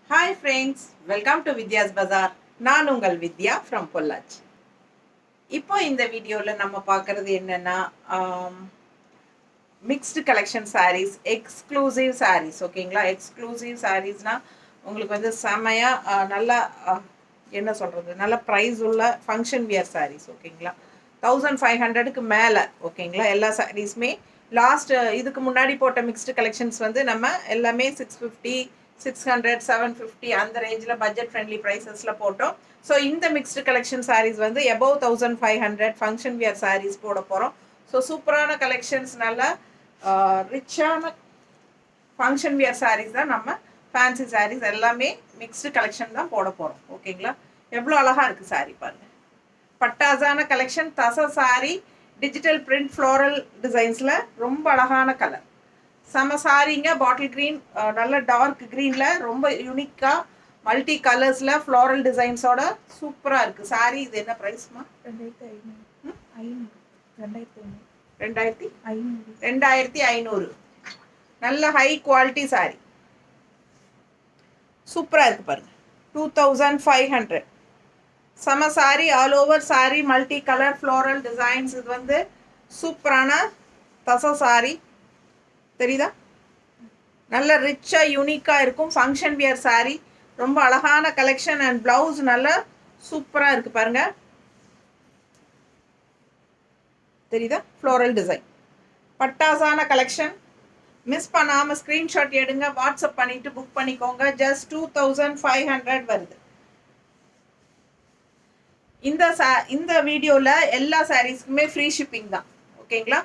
Hi friends, welcome to Vidya's Bazaar. நான் உங்கள் வித்யா from Pollachi. இப்போ இந்த வீடியோவில் நம்ம பார்க்குறது என்னென்னா mixed collection saris, exclusive saris. ஓகேங்களா, எக்ஸ்க்ளூசிவ் சாரீஸ்னால் உங்களுக்கு வந்து செமையாக நல்லா என்ன சொல்கிறது, நல்ல ப்ரைஸ் உள்ள ஃபங்க்ஷன் வியர் சாரீஸ். ஓகேங்களா, 1500க்கு மேலே. ஓகேங்களா, எல்லா சாரீஸுமே லாஸ்ட் இதுக்கு முன்னாடி போட்ட மிக்ஸ்டு கலெக்ஷன்ஸ் வந்து நம்ம எல்லாமே 650, 600, 750 அந்த ரேஞ்சில் பட்ஜெட் ஃப்ரெண்ட்லி ப்ரைஸஸில் போட்டோம். ஸோ இந்த மிக்ஸ்டு கலெக்ஷன் சாரீஸ் வந்து எபோவ் 1500 ஃபங்க்ஷன் வியர் சாரீஸ் போட போகிறோம். ஸோ சூப்பரான கலெக்ஷன்ஸ், நல்லா ரிச்சான ஃபங்க்ஷன் வியர் சாரீஸ் தான், நம்ம ஃபேன்சி சாரீஸ் எல்லாமே மிக்ஸ்டு கலெக்ஷன் தான் போட போகிறோம். ஓகேங்களா, எவ்வளோ அழகாக இருக்குது சாரீ பாருங்கள். பட்டாசான கலெக்ஷன், தச சாரீ, டிஜிட்டல் பிரிண்ட் ஃப்ளோரல் டிசைன்ஸில் ரொம்ப அழகான கலர். செம சாரீங்க, பாட்டில் க்ரீன், நல்ல டார்க் க்ரீனில் ரொம்ப யூனிக்காக மல்டி கலர்ஸில் ஃப்ளோரல் டிசைன்ஸோட சூப்பராக இருக்குது சாரீ. இது என்ன ப்ரைஸ்மா? 2500. நல்ல ஹை குவாலிட்டி சாரீ, சூப்பராக இருக்குது பாருங்கள். 2500 செம sari, all over sari, multi colour floral designs. இது வந்து சூப்பரான தச சாரீ, தெரியுதா? நல்ல ரிச்சாக யூனிக்காக இருக்கும் ஃபங்க்ஷன் வியர் சாரீ. ரொம்ப அழகான கலெக்ஷன் அண்ட் ப்ளவுஸ் நல்ல சூப்பராக இருக்குது பாருங்கள், தெரியுதா? ஃப்ளோரல் டிசைன், பட்டாசான கலெக்ஷன். மிஸ் பண்ணாமல் ஸ்க்ரீன்ஷாட் எடுங்க, வாட்ஸ்அப் பண்ணிவிட்டு புக் பண்ணிக்கோங்க. ஜஸ்ட் 2500 வருது. இந்த வீடியோவில் எல்லா சாரீஸ்க்குமே ஃப்ரீ ஷிப்பிங் தான். ஓகேங்களா,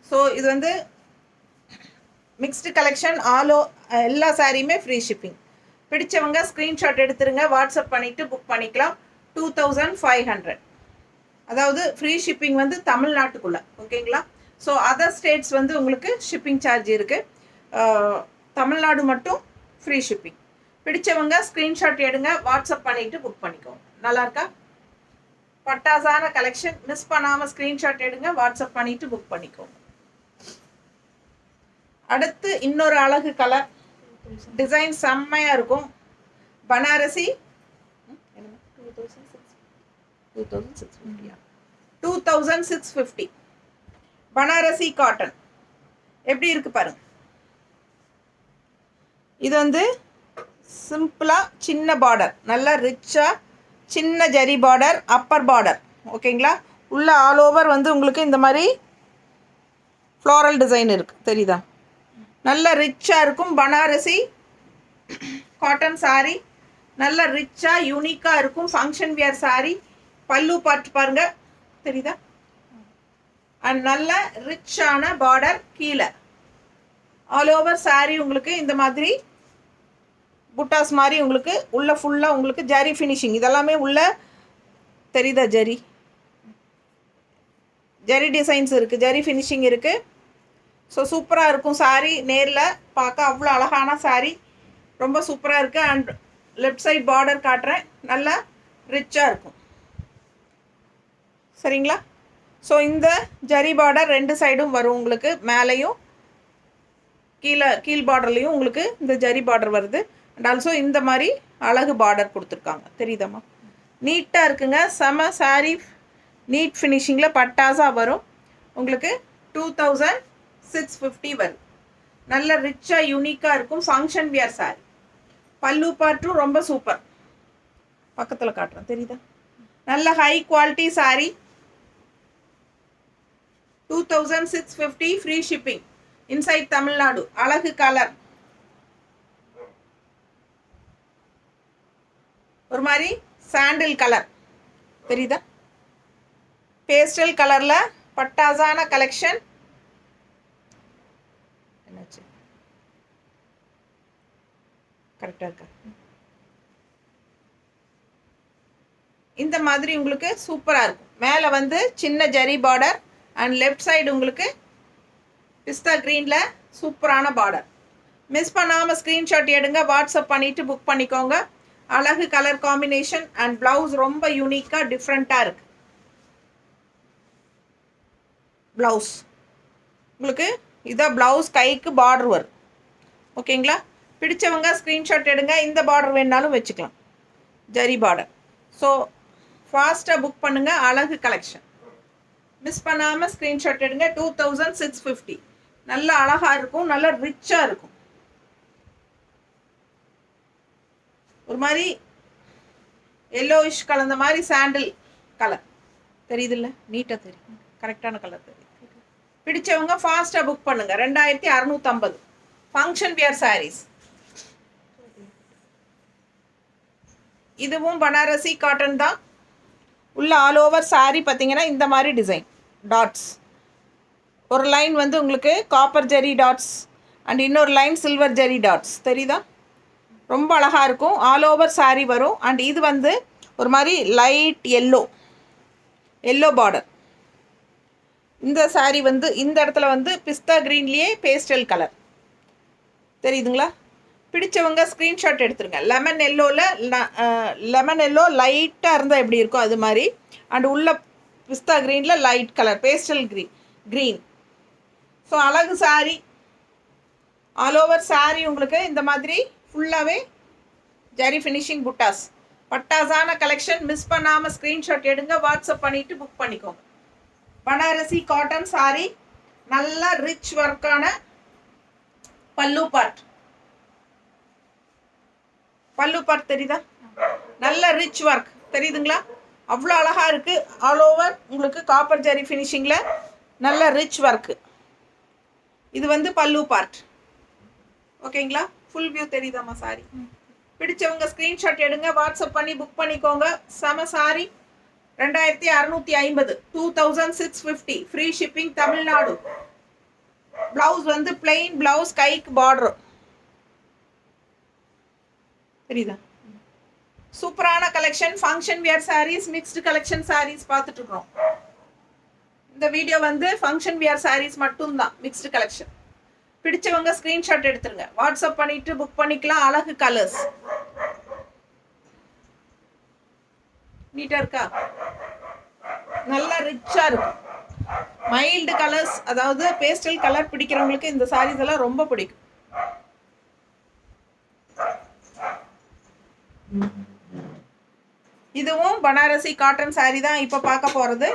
ஸோ இது வந்து மிக்ஸ்டு கலெக்ஷன், எல்லா சாரியுமே ஃப்ரீ ஷிப்பிங். பிடிச்சவங்க ஸ்க்ரீன்ஷாட் எடுத்துருங்க, வாட்ஸ்அப் பண்ணிவிட்டு புக் பண்ணிக்கலாம். 2500, அதாவது ஃப்ரீ ஷிப்பிங் வந்து தமிழ்நாட்டுக்குள்ளே. ஓகேங்களா, ஸோ அதர் ஸ்டேட்ஸ் வந்து உங்களுக்கு ஷிப்பிங் சார்ஜ் இருக்குது. தமிழ்நாடு மட்டும் ஃப்ரீ ஷிப்பிங். பிடிச்சவங்க ஸ்க்ரீன்ஷாட் எடுங்க, வாட்ஸ்அப் பண்ணிவிட்டு புக் பண்ணிக்கோங்க. நல்லா இருக்கா? பட்டாசான கலெக்ஷன், மிஸ் பண்ணாமல் ஸ்க்ரீன்ஷாட் எடுங்க, வாட்ஸ்அப் பண்ணிவிட்டு புக் பண்ணிக்கோங்க. அடுத்து இன்னொரு அழகு கலர் டிசைன், செம்மையாக இருக்கும். பனாரசி 2650. பனாரசி காட்டன் எப்படி இருக்கு பாருங்க. இது வந்து சிம்பிளாக சின்ன பார்டர், நல்லா ரிச்சாக சின்ன ஜரி பார்டர், அப்பர் பார்டர். ஓகேங்களா, உள்ள ஆல் ஓவர் வந்து உங்களுக்கு இந்த மாதிரி ஃப்ளோரல் டிசைன் இருக்குது, தெரியுதா? நல்ல ரிச்சாக இருக்கும். பனாரசி காட்டன் சாரீ, நல்ல ரிச்சாக யூனிக்காக இருக்கும் ஃபங்க்ஷன் வியர் சாரீ. பல்லு பார்த்து பாருங்க, தெரியுதா? அண்ட் நல்ல ரிச்சான பார்டர் கீழே. ஆல் ஓவர் சாரீ உங்களுக்கு இந்த மாதிரி புட்டாஸ் மாதிரி உங்களுக்கு உள்ள ஃபுல்லாக உங்களுக்கு ஜரி ஃபினிஷிங். இதெல்லாமே உள்ள தெரியுதா? ஜரி டிசைன்ஸ் இருக்குது, ஜரி ஃபினிஷிங் இருக்குது. ஸோ சூப்பராக இருக்கும் சாரீ, நேரில் பார்க்க அவ்வளோ அழகான சாரீ, ரொம்ப சூப்பராக இருக்குது. அண்ட் லெஃப்ட் சைட் பார்டர் காட்டுறேன், நல்லா ரிச்சாக இருக்கும். சரிங்களா, ஸோ இந்த ஜரி பார்டர் ரெண்டு சைடும் வரும் உங்களுக்கு, மேலேயும் கீழ் பார்டர்லேயும் உங்களுக்கு இந்த ஜரி பார்டர் வருது. அண்ட் ஆல்சோ இந்த மாதிரி அழகு பார்டர் கொடுத்துருக்காங்க, தெரியுதாம்மா? நீட்டாக இருக்குங்க, செம சாரீ, நீட் ஃபினிஷிங்கில் பட்டாசாக வரும் உங்களுக்கு. 2650 வருது. நல்ல ரிச்சாக யூனிக்காக இருக்கும் ஃபங்க்ஷன் வியர் சாரீ. பல்லு பார்ட்டும் ரொம்ப சூப்பர், பக்கத்தில் காட்டுறேன், தெரியுதா? நல்ல high quality sari. 2650 free shipping inside Tamil Nadu. அழகு கலர், ஒரு மாதிரி சாண்டில் கலர், தெரியுதா? பேஸ்டல் கலரில் பட்டாசான கலெக்ஷன். என்னாச்சு, கரெக்டாக இருக்கா? இந்த மாதிரி உங்களுக்கு சூப்பராக இருக்கும். மேலே வந்து சின்ன zari border and left side உங்களுக்கு பிஸ்தா க்ரீனில் சூப்பரான பார்டர். மிஸ் பண்ணாமல் ஸ்க்ரீன்ஷாட் எடுங்க, வாட்ஸ்அப் பண்ணிவிட்டு புக் பண்ணிக்கோங்க. அழகு கலர் காம்பினேஷன் அண்ட் ப்ளவுஸ் ரொம்ப யூனிக்காக டிஃப்ரெண்ட்டாக இருக்குது. ப்ளவுஸ் உங்களுக்கு இதான் ப்ளவுஸ், கைக்கு பார்டர் வரும். ஓகேங்களா, பிடிச்சவங்க ஸ்க்ரீன்ஷாட் எடுங்க. இந்த பார்டர் வேணாலும் வச்சுக்கலாம், ஜரி பார்டர். ஸோ ஃபாஸ்ட்டாக புக் பண்ணுங்கள். அழகு கலெக்ஷன் மிஸ் பண்ணாமல் ஸ்க்ரீன்ஷாட் எடுங்க. 2650. நல்ல அழகாக இருக்கும், நல்ல ரிச்சாக இருக்கும். ஒரு மாதிரி எல்லோயிஷ் கலந்த மாதிரி சாண்டில் கலர் தெரியுது இல்லை? நீட்டாக தெரியும், கரெக்டான கலர் தெரியும். பிடிச்சவங்க ஃபாஸ்ட்டாக புக் பண்ணுங்கள். 2650 ஃபங்க்ஷன் வியர் சாரீஸ். இதுவும் பனாரசி காட்டன் தான். உள்ள ஆல் ஓவர் சாரீ பார்த்தீங்கன்னா இந்த மாதிரி டிசைன் டாட்ஸ். ஒரு லைன் வந்து உங்களுக்கு காப்பர் ஜெரி டாட்ஸ் அண்ட் இன்னொரு லைன் சில்வர் ஜெரி டாட்ஸ் தெரியுதா? ரொம்ப அழகாக இருக்கும். ஆல் ஓவர் சாரீ வரும். அண்ட் இது வந்து ஒரு மாதிரி லைட் எல்லோ பார்டர். இந்த சாரீ வந்து இந்த இடத்துல வந்து பிஸ்தா க்ரீன்லேயே பேஸ்டல் கலர் தெரியுதுங்களா? பிடிச்சவங்க ஸ்க்ரீன்ஷாட் எடுத்துருங்க. லெமன் எல்லோ லைட்டாக இருந்தால் எப்படி இருக்கும் அது மாதிரி. அண்ட் உள்ள பிஸ்தா க்ரீனில் light colour pastel green. So அழகு சாரீ. ஆல் ஓவர் சாரீ உங்களுக்கு இந்த மாதிரி ஃபுல்லாகவே ஜரி ஃபினிஷிங் புட்டாஸ். பட்டாஸான கலெக்ஷன். மிஸ் பண்ணாமல் ஸ்க்ரீன்ஷாட் எடுங்க, வாட்ஸ்அப் பண்ணிவிட்டு புக் பண்ணிக்கோங்க. பனாரசி காட்டன் சாரீ, நல்ல ரிச் ஒர்க்கான பல்லு பார்ட் தெரியுதா? நல்ல ரிச் ஒர்க் தெரியுதுங்களா? அவ்வளோ அழகாக இருக்குது. ஆல் ஓவர் உங்களுக்கு காப்பர் ஜரி ஃபினிஷிங்கில் நல்ல ரிச் ஒர்க்கு. இது வந்து பல்லு பார்ட். ஓகேங்களா? ஃபுல் வியூ தெரியுதாம்மா சாரி? பிடிச்சவங்க ஸ்க்ரீன்ஷாட் எடுங்க, வாட்ஸ்அப் பண்ணி புக் பண்ணிக்கோங்க. செம sari. 2650, 2650 free shipping Tamil Nadu. Blouse வந்து பிளெயின் ப்ளவுஸ், கைக்கு பார்டர் தெரியுதா? சூப்பரான collection. Function wear saris, mixed collection saris பார்த்துட்டு இருக்கோம். இந்த வீடியோ வந்து ஃபங்க்ஷன் வியர் சாரீஸ் மட்டும்தான், மிக்ஸ்டு கலெக்ஷன். பிடிச்சவங்க ஸ்க்ரீன்ஷாட் எடுத்துருங்க, வாட்ஸ்அப் பண்ணிட்டு புக் பண்ணிக்கலாம். அழகு கலர்ஸ் நீட்டாக இருக்கா? நல்லா ரிச்சாக இருக்கும். மைல்டு கலர்ஸ், அதாவது பேஸ்டல் கலர் பிடிக்கிறவங்களுக்கு இந்த சாரீஸ் எல்லாம் ரொம்ப பிடிக்கும். இதுவும் பனாரசி காட்டன் சாரீ தான் இப்போ பார்க்க போகிறது.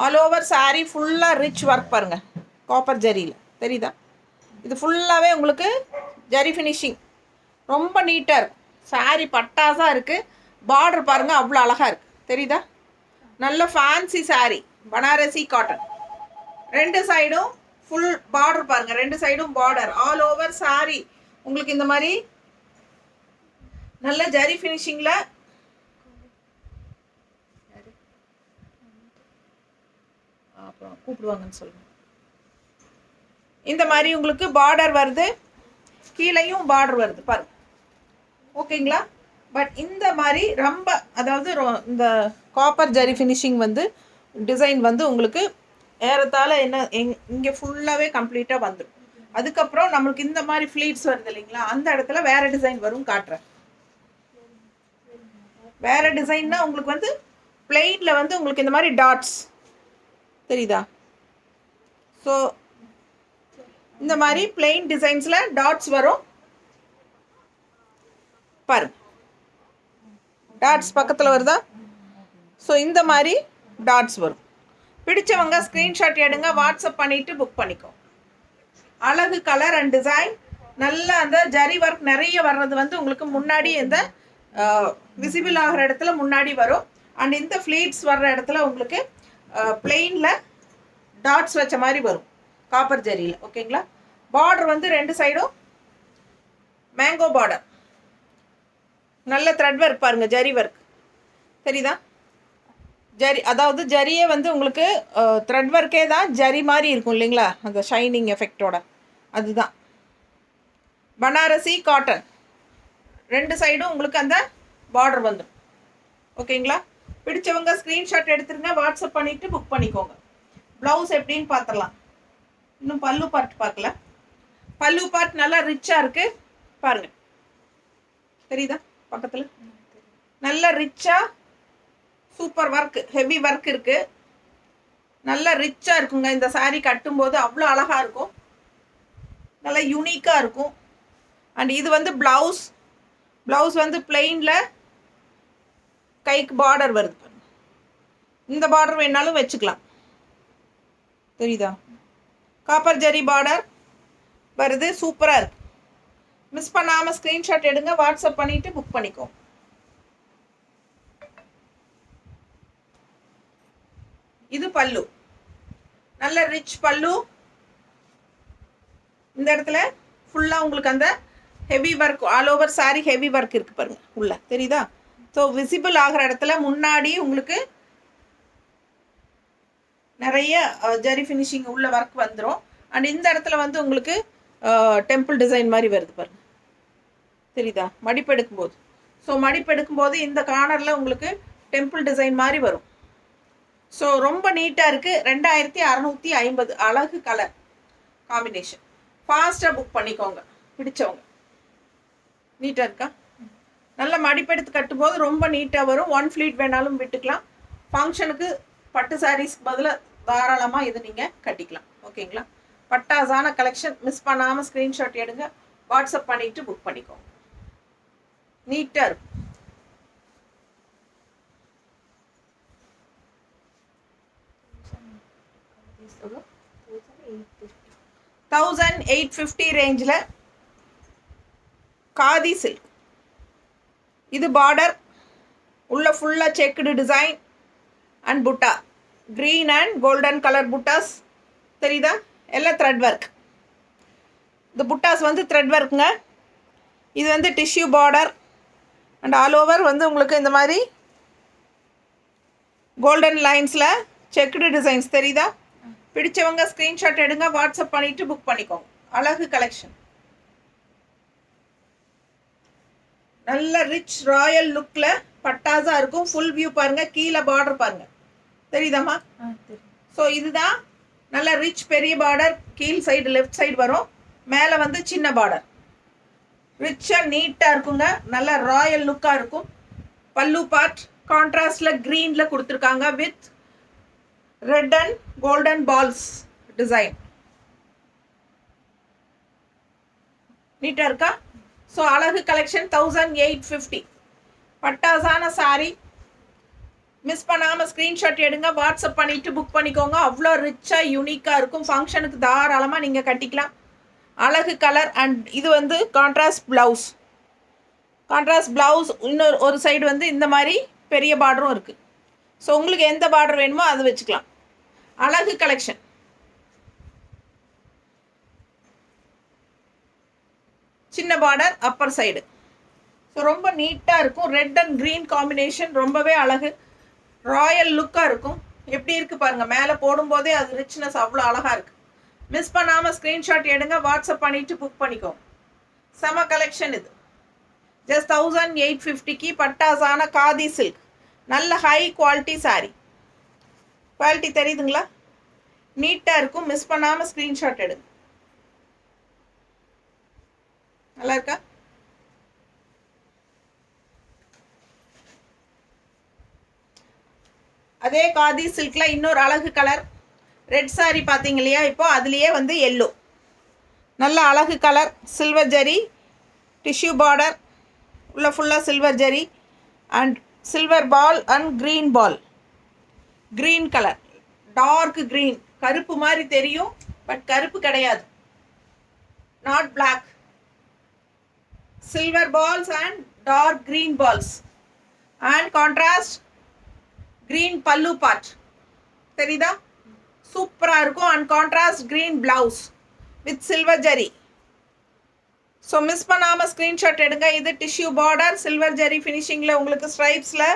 ஆல் ஓவர் சாரீ ஃபுல்லாக ரிச் ஒர்க் பாருங்க, காப்பர் ஜரியில் தெரியுதா? இது ஃபுல்லாகவே உங்களுக்கு ஜரி ஃபினிஷிங் ரொம்ப நீட்டாக இருக்கும். சாரீ பட்டாஸாக இருக்குது. பார்டர் பாருங்கள், அவ்வளோ அழகாக இருக்குது தெரியுதா? நல்ல ஃபேன்சி சாரீ, பனாரசி காட்டன். ரெண்டு சைடும் ஃபுல் பார்டர் பாருங்கள், ரெண்டு சைடும் பார்டர். ஆல் ஓவர் சாரீ உங்களுக்கு இந்த மாதிரி நல்ல ஜரி ஃபினிஷிங்கில் அப்புறம் கூப்பிடுவாங்கன்னு சொல்லுங்க. இந்த மாதிரி உங்களுக்கு பார்டர் வருது, கீழேயும் பார்டர் வருது பாருங்க. ஓகேங்களா? பட் இந்த மாதிரி ரொம்ப, அதாவது இந்த காப்பர் ஜரி ஃபினிஷிங் வந்து டிசைன் வந்து உங்களுக்கு ஏறத்தாழ என்ன இங்கே ஃபுல்லாகவே கம்ப்ளீட்டாக வந்துடும். அதுக்கப்புறம் நம்மளுக்கு இந்த மாதிரி ஃப்ளீட்ஸ் வருது இல்லைங்களா, அந்த இடத்துல வேறு டிசைன் வரும், காட்டுறேன். வேறு டிசைன்னா உங்களுக்கு வந்து பிளெயினில் வந்து உங்களுக்கு இந்த மாதிரி டாட்ஸ் தெரியுதா? ஸோ இந்த மாதிரி பிளெயின் டிசைன்ஸில் டாட்ஸ் வரும் பாருங்க. டாட்ஸ் பக்கத்தில் வருதா? ஸோ இந்த மாதிரி டாட்ஸ் வரும். பிடிச்சவங்க ஸ்க்ரீன்ஷாட் எடுங்க, வாட்ஸ்அப் பண்ணிவிட்டு புக் பண்ணிக்கோ. அழகு கலர் அண்ட் டிசைன். நல்ல அந்த ஜரி ஒர்க் நிறைய வர்றது வந்து உங்களுக்கு முன்னாடி இந்த விசிபிள் ஆகிற இடத்துல முன்னாடி வரும். அண்ட் இந்த ஃப்ளீட்ஸ் வர்ற இடத்துல உங்களுக்கு பிளெயினில் டாட்ஸ் வச்ச மாதிரி வரும் காப்பர் ஜரியில். ஓகேங்களா? பார்டர் வந்து ரெண்டு சைடும் மேங்கோ பார்டர். நல்ல த்ரெட் ஒர்க் பாருங்கள், ஜரி ஒர்க் தெரியுதா? ஜரி, அதாவது ஜரியே வந்து உங்களுக்கு த்ரெட் ஒர்க்கே தான் ஜரி மாதிரி இருக்கும் இல்லைங்களா, அந்த ஷைனிங் எஃபெக்டோட. அதுதான் பனாரசி காட்டன். ரெண்டு சைடும் உங்களுக்கு அந்த பார்டர் வந்துடும். ஓகேங்களா? பிடிச்சவங்க ஸ்க்ரீன்ஷாட் எடுத்துருங்க, வாட்ஸ்அப் பண்ணிவிட்டு புக் பண்ணிக்கோங்க. ப்ளவுஸ் எப்படின்னு பார்த்துடலாம். இன்னும் பல்லு பார்ட் பார்க்கல. பல்லு பார்ட் நல்லா ரிச்சாக இருக்குது பாருங்கள், தெரியுதா? பக்கத்தில் நல்ல ரிச்சாக சூப்பர் ஒர்க், ஹெவி ஒர்க் இருக்குது. நல்லா ரிச்சாக இருக்குங்க. இந்த சாரீ கட்டும்போது அவ்வளோ அழகாக இருக்கும். நல்லா யூனிக்காக இருக்கும். அண்ட் இது வந்து ப்ளவுஸ் வந்து பிளெயினில் கைக்கு பார்டர் வருது. இந்த பார்டர் வேணாலும் வச்சுக்கலாம். தெரியுதா? காப்பர் ஜரி பார்டர் வருது. சூப்பராக இருக்கு. மிஸ் பண்ணாமல் ஸ்க்ரீன்ஷாட் எடுங்க, வாட்ஸ்அப் பண்ணிவிட்டு புக் பண்ணிக்கோ. இது பல்லு, நல்ல ரிச் பல்லு. இந்த இடத்துல ஃபுல்லாக உங்களுக்கு அந்த heavy work, all over sorry heavy work இருக்குது பாருங்கள் உள்ள. தெரியுதா? ஸோ விசிபிள் ஆகிற இடத்துல முன்னாடி உங்களுக்கு நிறைய ஜரி ஃபினிஷிங் உள்ள ஒர்க் வந்துடும். அண்ட் இந்த இடத்துல வந்து உங்களுக்கு டெம்பிள் டிசைன் மாதிரி வருது பாருங்க. தெரியுதா? மடிப்பு எடுக்கும்போது. ஸோ மடிப்பு எடுக்கும்போது இந்த கார்னரில் உங்களுக்கு டெம்பிள் டிசைன் மாதிரி வரும். ஸோ ரொம்ப நீட்டாக இருக்குது. 2650 அழகு கலர் காம்பினேஷன். ஃபாஸ்ட்டாக புக் பண்ணிக்கோங்க பிடிச்சவங்க. நீட்டாக இருக்கா? நல்ல மடிப்பெடுத்து கட்டும்போது ரொம்ப நீட்டாக வரும். 1 ஃப்ளீட் வேணாலும் விட்டுக்கலாம். ஃபங்க்ஷனுக்கு பட்டு சாரீஸ்க்கு பதிலாக தாராளமாக இது நீங்கள் கட்டிக்கலாம். ஓகேங்களா? பட்டாசான கலெக்ஷன். மிஸ் பண்ணாமல் ஸ்க்ரீன்ஷாட் எடுங்க, வாட்ஸ்அப் பண்ணிவிட்டு புக் பண்ணிக்கோங்க. நீட்டாக இருக்கும். $1850 ரேஞ்சில் காதி சில்க். இது பார்டர் உள்ள ஃபுல்லாக செக்குடு டிசைன் அண்ட் புட்டா, க்ரீன் அண்ட் கோல்டன் கலர் புட்டாஸ். தெரியுதா? எல்லாம் த்ரெட் ஒர்க். இந்த புட்டாஸ் வந்து த்ரெட் ஒர்க்குங்க. இது வந்து tissue border and all over வந்து உங்களுக்கு இந்த மாதிரி கோல்டன் லைன்ஸில் செக்குடு டிசைன்ஸ். தெரியுதா? பிடிச்சவங்க ஸ்க்ரீன்ஷாட் எடுங்க, வாட்ஸ்அப் பண்ணிவிட்டு புக் பண்ணிக்கோங்க. அழகு கலெக்ஷன். நல்ல ரிச் ராயல் லுக்கில் பட்டாஸாக இருக்கும். ஃபுல் வியூ பாருங்கள். கீழே பார்டர் பாருங்கள். தெரியுதாம்மா? ஸோ இதுதான் நல்ல ரிச் பெரிய பார்டர். கீழ் சைடு லெஃப்ட் சைடு வரும். மேலே வந்து சின்ன பார்டர். ரிச்சாக நீட்டாக இருக்குங்க. நல்ல ராயல் லுக்காக இருக்கும். பல்லு பார்ட் கான்ட்ராஸ்டில் க்ரீனில் கொடுத்துருக்காங்க with red and golden balls design. நீட்டாக இருக்கா? ஸோ அழகு கலெக்ஷன் 1850 பட்டாசான சாரி. மிஸ் பண்ணாமல் ஸ்க்ரீன்ஷாட் எடுங்க, வாட்ஸ்அப் பண்ணிவிட்டு புக் பண்ணிக்கோங்க. அவ்வளோ ரிச்சாக யூனிக்காக இருக்கும். ஃபங்க்ஷனுக்கு தாராளமாக நீங்கள் கட்டிக்கலாம். அழகு கலர். அண்ட் இது வந்து கான்ட்ராஸ்ட் ப்ளவுஸ். Contrast blouse. இன்னொரு ஒரு சைடு வந்து இந்த மாதிரி பெரிய பார்டரும் இருக்குது. ஸோ உங்களுக்கு எந்த பார்டர் வேணுமோ அதை வச்சுக்கலாம். அழகு கலெக்ஷன். சின்ன பார்டர் அப்பர் சைடு. ஸோ ரொம்ப நீட்டாக இருக்கும். ரெட் அண்ட் க்ரீன் காம்பினேஷன் ரொம்பவே அழகு. ராயல் லுக்காக இருக்கும். எப்படி இருக்குது பாருங்கள். மேலே போடும்போதே அது ரிச்னஸ் அவ்வளோ அழகாக இருக்குது. மிஸ் பண்ணாமல் ஸ்க்ரீன்ஷாட் எடுங்க, வாட்ஸ்அப் பண்ணிவிட்டு புக் பண்ணிக்கோங்க. செம கலெக்ஷன் இது. ஜஸ்ட் 1850க்கு பட்டாசான காதி சில்க். நல்ல ஹை குவாலிட்டி சாரீ. குவாலிட்டி தெரியுதுங்களா? நீட்டாக இருக்கும். மிஸ் பண்ணாமல் ஸ்க்ரீன்ஷாட் எடுங்க. நல்லா இருக்கா? அதே காதி சில்கில் இன்னொரு அழகு கலர். ரெட் சாரி பார்த்தீங்க இல்லையா? இப்போ அதுலேயே வந்து எல்லோ. நல்ல அழகு colour. Silver zari tissue border. உள்ள ஃபுல்லாக silver zari and silver ball and green ball. Green colour, dark green. கருப்பு மாதிரி தெரியும், பட் கருப்பு கிடையாது. Not black. Silver balls and dark green balls and contrast green pallu part. தெரியுதா? சூப்பராக இருக்கும். And contrast green blouse with silver zari. So miss பண்ணாமல் screenshot எடுங்க. இது டிஷ்யூ பார்டர் சில்வர் ஜரி ஃபினிஷிங்கில் உங்களுக்கு ஸ்ட்ரைப்ஸில்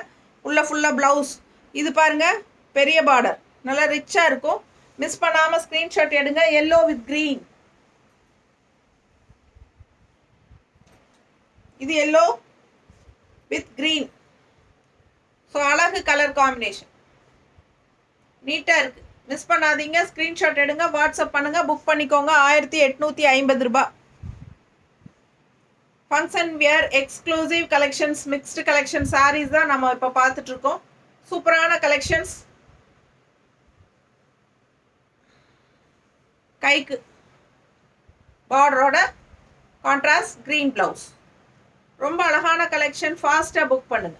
உள்ள ஃபுல்லாக ப்ளவுஸ். இது பாருங்கள் பெரிய பார்டர். நல்லா ரிச்சாக இருக்கும். மிஸ் பண்ணாமல் ஸ்க்ரீன்ஷாட் எடுங்க. Yellow with green. இது எல்லோ வித் க்ரீன். ஸோ அழகு கலர் காம்பினேஷன். நீட்டாக இருக்குது. மிஸ் பண்ணாதீங்க. ஸ்க்ரீன்ஷாட் எடுங்க, வாட்ஸ்அப் பண்ணுங்கள், புக் பண்ணிக்கோங்க. 1850 ரூபாய். Function wear exclusive collections, mixed collection saris தான் நம்ம இப்போ பார்த்துட்ருக்கோம். சூப்பரான கலெக்ஷன்ஸ். கைக்கு பார்டரோட கான்ட்ராஸ்ட் க்ரீன் ப்ளவுஸ். ரொம்ப அழகான கலெக்ஷன். ஃபாஸ்ட்டாக புக் பண்ணுங்க.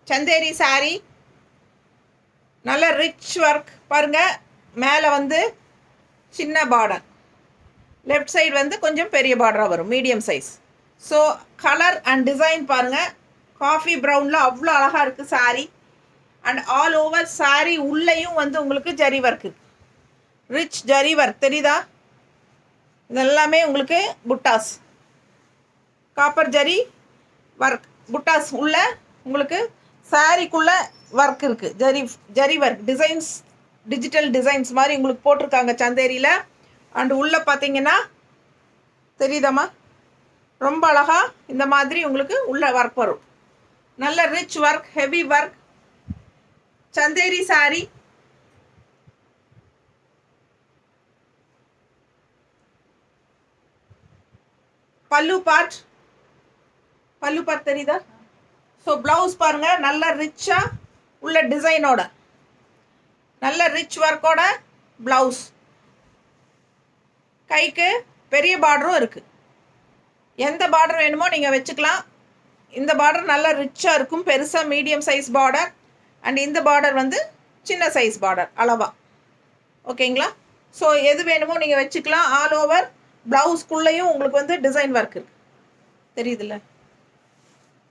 சந்தேரி சாரி நல்ல ரிச் ஒர்க் பாருங்கள். மேலே வந்து சின்ன பார்டர், லெஃப்ட் சைடு வந்து கொஞ்சம் பெரிய பார்டராக வரும், medium size. So colour and design பாருங்கள். காஃபி ப்ரௌனில் அவ்வளோ அழகாக இருக்குது sari. And all over sari உள்ளேயும் வந்து உங்களுக்கு ஜரி ஒர்க் இருக்குது, ரிச் ஜரி ஒர்க் தெரியுதா? இதெல்லாமே உங்களுக்கு புட்டாஸ், காப்பர் ஜரி ஒர்க் புட்டாஸ் உள்ள உங்களுக்கு சாரீக்குள்ளே ஒர்க் இருக்குது. Zari work designs, digital designs மாதிரி உங்களுக்கு போட்டிருக்காங்க சந்தேரியில். அண்டு உள்ளே பார்த்தீங்கன்னா தெரியுதாம்மா, ரொம்ப அழகாக இந்த மாதிரி உங்களுக்கு உள்ள ஒர்க் வரும். நல்ல rich work, heavy work Chanderi sorry. பல்லு பார்ட் தெரியுதா? ஸோ ப்ளவுஸ் பாருங்கள், நல்ல ரிச்சாக உள்ள டிசைனோட, நல்ல ரிச் ஒர்க்கோட ப்ளவுஸ். கைக்கு பெரிய பார்டரும் இருக்குது. எந்த பார்டர் வேணுமோ நீங்கள் வச்சுக்கலாம். இந்த பார்டர் நல்லா ரிச்சாக இருக்கும், பெருசாக மீடியம் சைஸ் பார்டர். அண்ட் இந்த பார்டர் வந்து சின்ன சைஸ் பார்டர் அளவா. ஓகேங்களா? ஸோ எது வேணுமோ நீங்கள் வச்சுக்கலாம். ஆல் ஓவர் ப்ளவுஸ்க்குள்ளேயும் உங்களுக்கு வந்து டிசைன் ஒர்க் இருக்குது, தெரியுதுல்ல?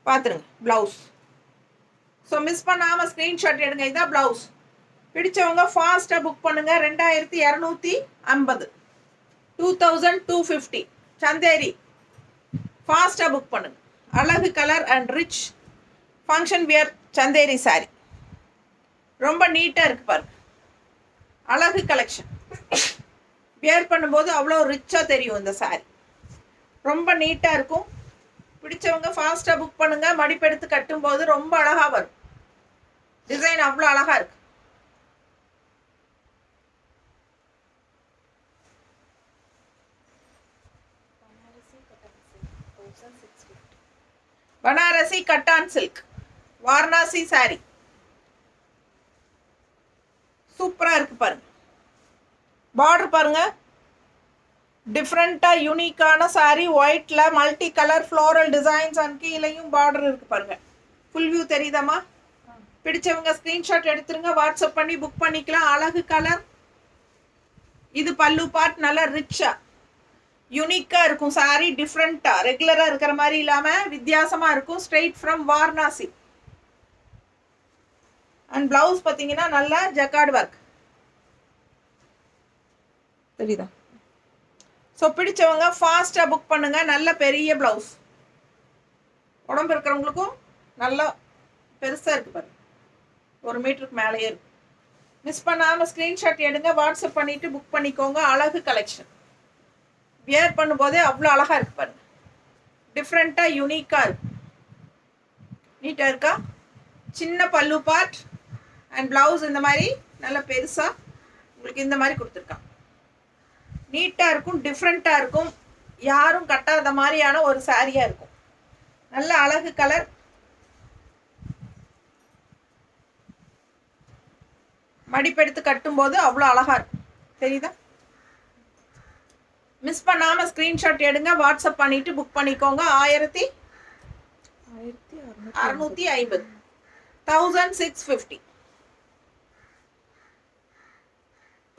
பார்த்துருங்க ப்ளவுஸ். ஸோ மிஸ் பண்ணாமல் ஸ்க்ரீன்ஷாட் எடுங்க. இதான் ப்ளவுஸ். பிடிச்சவங்க ஃபாஸ்ட்டாக புக் பண்ணுங்கள். 2250, 2250 சந்தேரி. ஃபாஸ்ட்டாக புக் பண்ணுங்கள். அழகு colour and rich function wear Chanderi sorry. ரொம்ப நீட்டாக இருக்குது பாருங்க. அழகு கலெக்ஷன். வியர் பண்ணும்போது அவ்வளோ ரிச்சாக தெரியும் இந்த சாரி. ரொம்ப நீட்டாக இருக்கும். பிடிச்சவங்க ஃபாஸ்ட்டாக புக் பண்ணுங்கள். மடிப்பெடுத்து கட்டும்போது ரொம்ப அழகாக வரும். டிசைன் அவ்வளோ அழகாக இருக்குது. Banarasi cotton silk Varanasi sari. சூப்பராக இருக்குது பாருங்க. பார்டர் பாருங்க, டிஃப்ரெண்ட்டாக யூனிக்கான சாரி. ஒயிட்டில் multi colour floral designs and கீழேயும் பார்டர் இருக்குது பாருங்க. ஃபுல் வியூ தெரியுதாம்மா? பிடிச்சவங்க ஸ்க்ரீன்ஷாட் எடுத்துருங்க, வாட்ஸ்அப் பண்ணி புக் பண்ணிக்கலாம். அழகு கலர். இது பல்லு பார்ட். நல்லா ரிச்சாக யூனிக்காக இருக்கும் சாரி. டிஃப்ரெண்ட்டாக ரெகுலராக இருக்கிற மாதிரி இல்லாமல் வித்தியாசமாக இருக்கும். Straight from Varanasi. And blouse பார்த்தீங்கன்னா நல்லா ஜக்கார்டு ஒர்க் தெரியுதா? ஸோ பிடிச்சவங்க ஃபாஸ்ட்டாக புக் பண்ணுங்கள். நல்ல பெரிய ப்ளவுஸ். உடம்பு இருக்கிறவங்களுக்கும் நல்லா பெருசாக இருக்குது பாருங்க, 1 மீட்டருக்கு மேலேயே இருக்கு. மிஸ் பண்ணாமல் ஸ்க்ரீன்ஷாட் எடுங்க, வாட்ஸ்அப் பண்ணிவிட்டு புக் பண்ணிக்கோங்க. அழகு கலெக்ஷன். வியர் பண்ணும்போதே அவ்வளோ அழகாக இருக்குது பாருங்க. டிஃப்ரெண்ட்டாக யூனிக்காக இருக்கு. நீட்டாக இருக்கா? சின்ன பல்லு பார்ட் அண்ட் ப்ளவுஸ் இந்த மாதிரி நல்லா பெருசாக உங்களுக்கு இந்த மாதிரி கொடுத்துருக்கான். நீட்டாக இருக்கும், டிஃப்ரெண்ட்டாக இருக்கும். யாரும் கட்டாத மாதிரியான ஒரு சாரியாக இருக்கும். நல்ல அழகு கலர். மடிப்பெடுத்து கட்டும்போது அவ்வளோ அழகாக இருக்கும், தெரியுதா? மிஸ் பண்ணாமல் ஸ்க்ரீன்ஷாட் எடுங்க, வாட்ஸ்அப் பண்ணிவிட்டு புக் பண்ணிக்கோங்க. 1650, 1650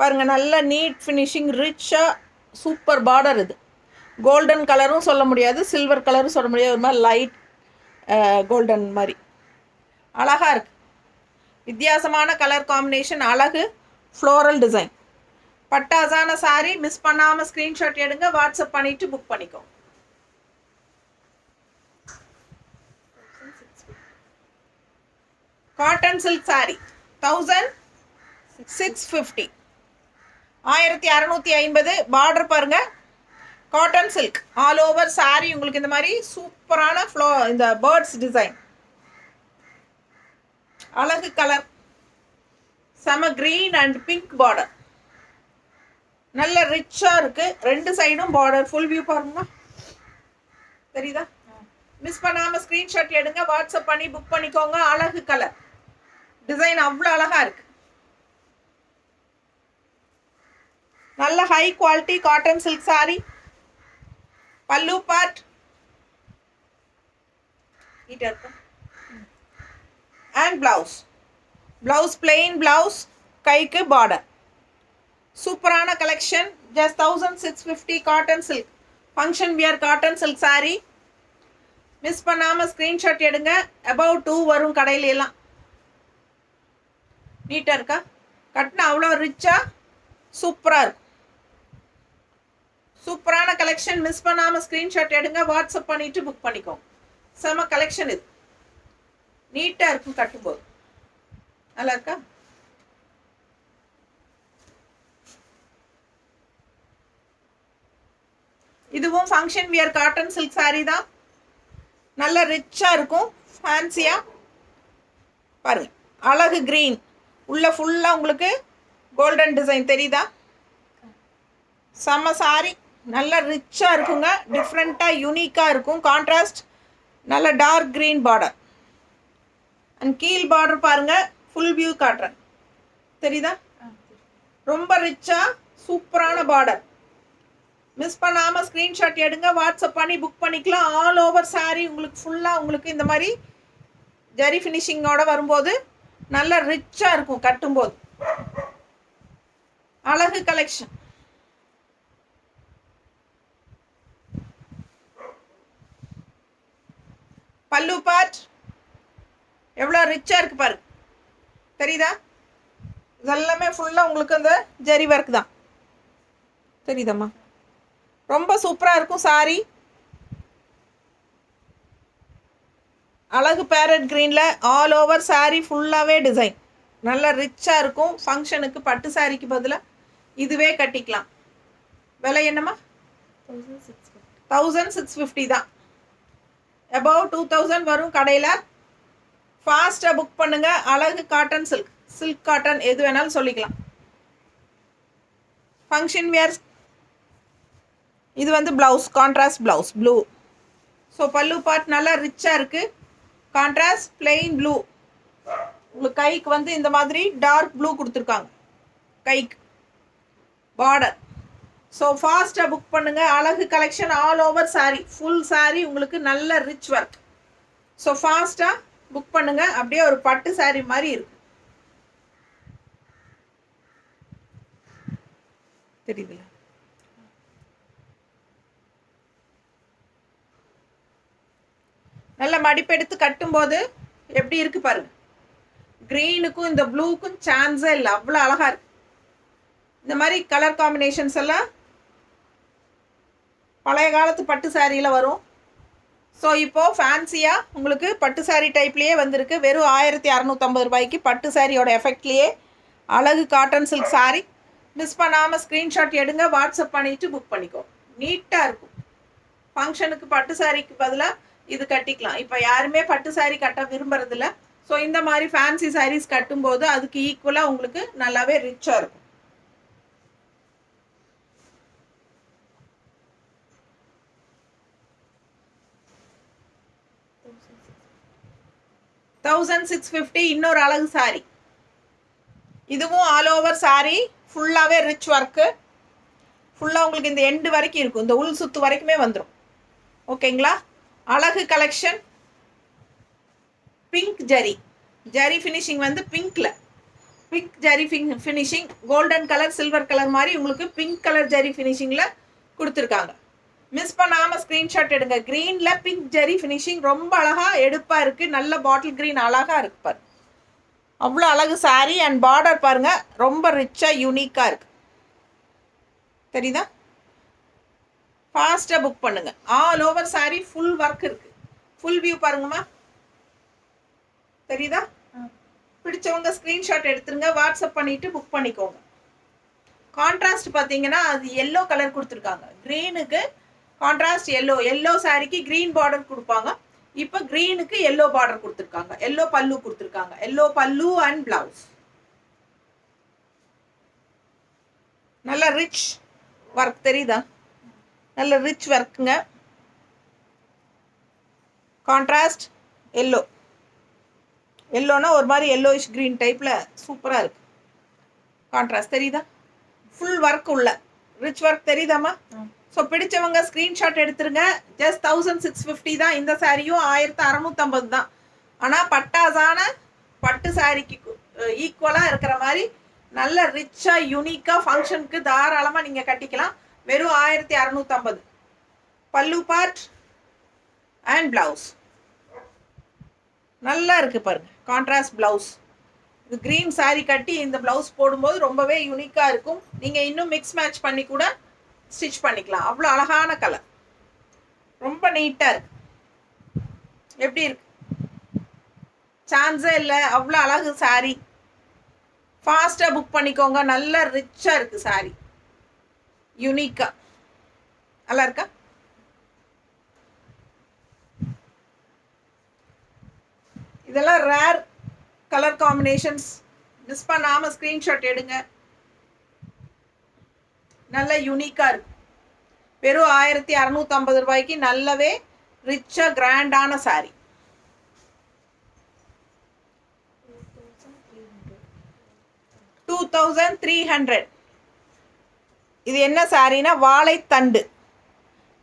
பாருங்க. நல்ல நீட் ஃபினிஷிங், ரிச்சாக சூப்பர் பார்டர். இது கோல்டன் கலரும் சொல்ல முடியாது, சில்வர் கலரும் சொல்ல முடியாது. ஒரு மாதிரி லைட் கோல்டன் மாதிரி அழகாக இருக்குது. வித்தியாசமான கலர் காம்பினேஷன், அழகு ஃப்ளோரல் டிசைன். பட்டாசான சாரி. மிஸ் பண்ணாமல் ஸ்க்ரீன்ஷாட் எடுங்க, வாட்ஸ்அப் பண்ணிவிட்டு புக் பண்ணிக்கோங்க. Cotton silk sorry 1650, 1650. பார்டர் பாருங்க, cotton silk all over sorry. உங்களுக்கு இந்த மாதிரி சூப்பரான இந்த பேர்ட்ஸ் டிசைன். அழகு கலர். செம கிரீன் அண்ட் பிங்க் பார்டர். நல்ல ரிச்சாக இருக்குது. 2 சைடும் பார்டர். ஃபுல் வியூ பாருங்க, தெரியுதா? மிஸ் பண்ணாமல் ஸ்க்ரீன்ஷாட் எடுங்க, வாட்ஸ்அப் பண்ணி புக் பண்ணிக்கோங்க. அழகு கலர் டிசைன் அவ்வளோ அழகாக இருக்குது. நல்ல high quality cotton silk sorry. பல்லு பார்ட் நீட்டாக இருக்கும். அண்ட் ப்ளவுஸ் பிளெயின் ப்ளவுஸ், கைக்கு பார்டர். சூப்பரான collection. Just 1650 cotton silk function wear cotton silk sorry. Miss பண்ணாமல் ஸ்க்ரீன்ஷாட் எடுங்க. above 2 வரும் கடையில எல்லாம். நீட்டாக இருக்கா? கட்டினா அவ்வளோ ரிச்சாக சூப்பராக இருக்கும். சூப்பரான கலெக்ஷன். மிஸ் பண்ணாமல் ஸ்க்ரீன்ஷாட் எடுங்க, வாட்ஸ்அப் பண்ணிவிட்டு புக் பண்ணிக்கோங்க. செம கலெக்ஷன் இது. நீட்டாக இருக்கும் கட்டும்போது. நல்லா இருக்கா? இதுவும் function wear cotton silk sorry தான். நல்ல ரிச்சாக இருக்கும், ஃபேன்சியாக. பாருங்கள், அழகு க்ரீன், உள்ள ஃபுல்லாக உங்களுக்கு கோல்டன் டிசைன் தெரியுதா? செம்ம சாரி. நல்ல ரிச்சாக இருக்குங்க, டிஃப்ரெண்ட்டாக யூனிக்காக இருக்கும். கான்ட்ராஸ்ட் நல்ல டார்க் க்ரீன் பார்டர் அண்ட் கீழ் பார்டர் பாருங்கள். ஃபுல் வியூ காட்டுறேன், தெரியுதா? ரொம்ப ரிச்சாக சூப்பரான பார்டர். மிஸ் பண்ணாமல் ஸ்க்ரீன்ஷாட் எடுங்க, வாட்ஸ்அப் பண்ணி புக் பண்ணிக்கலாம். ஆல் ஓவர் சாரீ உங்களுக்கு ஃபுல்லாக உங்களுக்கு இந்த மாதிரி ஜரி ஃபினிஷிங்கோட வரும்போது நல்ல ரிச்சாக இருக்கும் கட்டும்போது. அழகு கலெக்ஷன். பல்லு பார்ட் எவ்வளோ ரிச்சாக இருக்குது பாருங்க, தெரியுதா? இதெல்லாமே ஃபுல்லாக உங்களுக்கு அந்த ஜரி ஒர்க் தான், தெரியுதாம்மா? ரொம்ப சூப்பராக இருக்கும் சாரி. அழகு பேரட் க்ரீனில் ஆல் ஓவர் சாரீ ஃபுல்லாகவே டிசைன் நல்ல ரிச்சாக இருக்கும். ஃபங்க்ஷனுக்கு பட்டு சாரிக்கு பதிலாக இதுவே கட்டிக்கலாம். விலை என்னம்மா? 1650 தான். above 2000 வரும் கடையில். ஃபாஸ்ட்டாக புக் பண்ணுங்கள். அழகு காட்டன் சில்க் காட்டன் எது வேணாலும் சொல்லிக்கலாம். Function wear. இது வந்து blouse, contrast blouse blue. So பல்லு பார்ட் நல்லா ரிச்சாக இருக்குது. Contrast plain blue. உங்களுக்கு கைக்கு வந்து இந்த மாதிரி டார்க் ப்ளூ கொடுத்துருக்காங்க கைக்கு பார்டர். ஸோ ஃபாஸ்ட்டாக புக் பண்ணுங்கள். அழகு collection all over sari, full sari உங்களுக்கு நல்ல ரிச் ஒர்க். ஸோ ஃபாஸ்ட்டாக புக் பண்ணுங்கள். அப்படியே ஒரு பட்டு சாரீ மாதிரி இருக்கு, தெரியுதுல்ல? நல்ல மடிப்பெடுத்து கட்டும்போது எப்படி இருக்குது பாருங்கள். க்ரீனுக்கும் இந்த ப்ளூக்கும் சான்ஸே இல்லை, அவ்வளோ அழகாக இருக்குது. இந்த மாதிரி கலர் காம்பினேஷன்ஸ் எல்லாம் பழைய காலத்து பட்டு சாரியில் வரும். ஸோ இப்போது ஃபேன்சியாக உங்களுக்கு பட்டு சாரீ டைப்லேயே வந்திருக்கு. வெறும் 1650 ரூபாய்க்கு பட்டு சாரியோட எஃபெக்ட்லேயே அழகு காட்டன் சில்க் சாரீ. மிஸ் பண்ணாமல் ஸ்க்ரீன்ஷாட் எடுங்க, வாட்ஸ்அப் பண்ணிவிட்டு புக் பண்ணிக்கோ. நீட்டாக இருக்கும். ஃபங்க்ஷனுக்கு பட்டு சாரிக்கு பதிலாக இது கட்டிக்கலாம். இப்போ யாருமே பட்டு சாரீ கட்ட விரும்புறதில்ல. ஸோ இந்த மாதிரி ஃபேன்சி சாரீஸ் கட்டும்போது அதுக்கு ஈக்குவலாக உங்களுக்கு நல்லாவே ரிச்சாக இருக்கும். $1650 இன்னொரு அழகு சாரி. இதுவும் ஆல் ஓவர் சாரி ஃபுல்லாகவே ரிச் ஒர்க்கு. ஃபுல்லாக உங்களுக்கு இந்த எண்டு வரைக்கும் இருக்கும், இந்த உள் சுத்து வரைக்குமே வந்துடும். ஓகேங்களா? அழகு கலெக்ஷன். பிங்க் ஜரி ஃபினிஷிங் வந்து பிங்க்ல pink zari finishing, golden colour silver colour மாதிரி உங்களுக்கு பிங்க் கலர் ஜரி ஃபினிஷிங்கில் கொடுத்துருக்காங்க. மிஸ் பண்ணாமல் ஸ்க்ரீன்ஷாட் எடுங்க. க்ரீனில் பிங்க் ஜரி ஃபினிஷிங் ரொம்ப அழகாக எடுப்பாக இருக்குது. நல்ல பாட்டில் க்ரீன் அழகாக இருக்கு பாரு, அவ்வளோ அழகு சாரீ. அண்ட் பார்டர் பாருங்கள், ரொம்ப ரிச்சாக யூனிக்காக இருக்குது, தெரியுதா? ஃபாஸ்ட்டாக புக் பண்ணுங்கள். All over sari full work இருக்குது. ஃபுல் வியூ பாருங்கம்மா, தெரியுதா? பிடிச்சவங்க ஸ்க்ரீன்ஷாட் எடுத்துருங்க, வாட்ஸ்அப் பண்ணிவிட்டு புக் பண்ணிக்கோங்க. கான்ட்ராஸ்ட் பார்த்தீங்கன்னா அது எல்லோ கலர் கொடுத்துருக்காங்க. க்ரீனுக்கு கான்ட்ராஸ்ட் எல்லோ சாரிக்கு க்ரீன் பார்டர் கொடுப்பாங்க. இப்போ க்ரீனுக்கு எல்லோ பார்டர் கொடுத்துருக்காங்க, எல்லோ பல்லு கொடுத்துருக்காங்க. எல்லோ பல்லு அண்ட் பிளவுஸ். நல்ல ரிச் ஒர்க், தெரியுதா? நல்ல ரிச் ஒர்க்குங்க. கான்ட்ராஸ்ட் எல்லோ, எல்லோனா ஒரு மாதிரி எல்லோயிஷ் க்ரீன் டைப்பில் சூப்பராக இருக்குது. கான்ட்ராஸ்ட் தெரியுதா? ஃபுல் ஒர்க் உள்ள ரிச் ஒர்க் தெரியுதாம்மா? ஸோ பிடிச்சவங்க ஸ்க்ரீன்ஷாட் எடுத்துருங்க. ஜஸ்ட் 1650 தான். இந்த சாரியும் 1650 தான். ஆனால் பட்டாசான பட்டு சாரிக்கு ஈக்குவலாக இருக்கிற மாதிரி நல்ல ரிச்சாக யூனிக்காக ஃபங்க்ஷனுக்கு தாராளமாக நீங்கள் கட்டிக்கலாம். வெறும் 1650. பல்லு பார்ட் அண்ட் ப்ளவுஸ் நல்லா இருக்குது பாருங்கள். Contrast blouse. இது க்ரீன் சாரீ கட்டி இந்த ப்ளவுஸ் போடும்போது ரொம்பவே யூனிக்காக இருக்கும். நீங்கள் இன்னும் மிக்ஸ் மேட்ச் பண்ணி கூட ஸ்டிச் பண்ணிக்கலாம். அவ்வளோ அழகான கலர், ரொம்ப நீட்டாக இருக்கு. எப்படி இருக்கு? சான்ஸே இல்லை, அவ்வளோ அழகு சாரீ. ஃபாஸ்ட்டாக புக் பண்ணிக்கோங்க. நல்ல ரிச்சாக இருக்குது சாரீ, யூனிக்காக. நல்லா இருக்கா? இதெல்லாம் ரேர் கலர் காம்பினேஷன்ஸ். மிஸ் பண்ணாமல் ஸ்க்ரீன்ஷாட் எடுங்க. நல்ல யூனிக்காக இருக்கும். வெறும் 1650 ரூபாய்க்கு நல்லவே ரிச்சாக கிராண்டான சாரீ. 2300. இது என்ன சாரீனா வாழைத்தண்டு.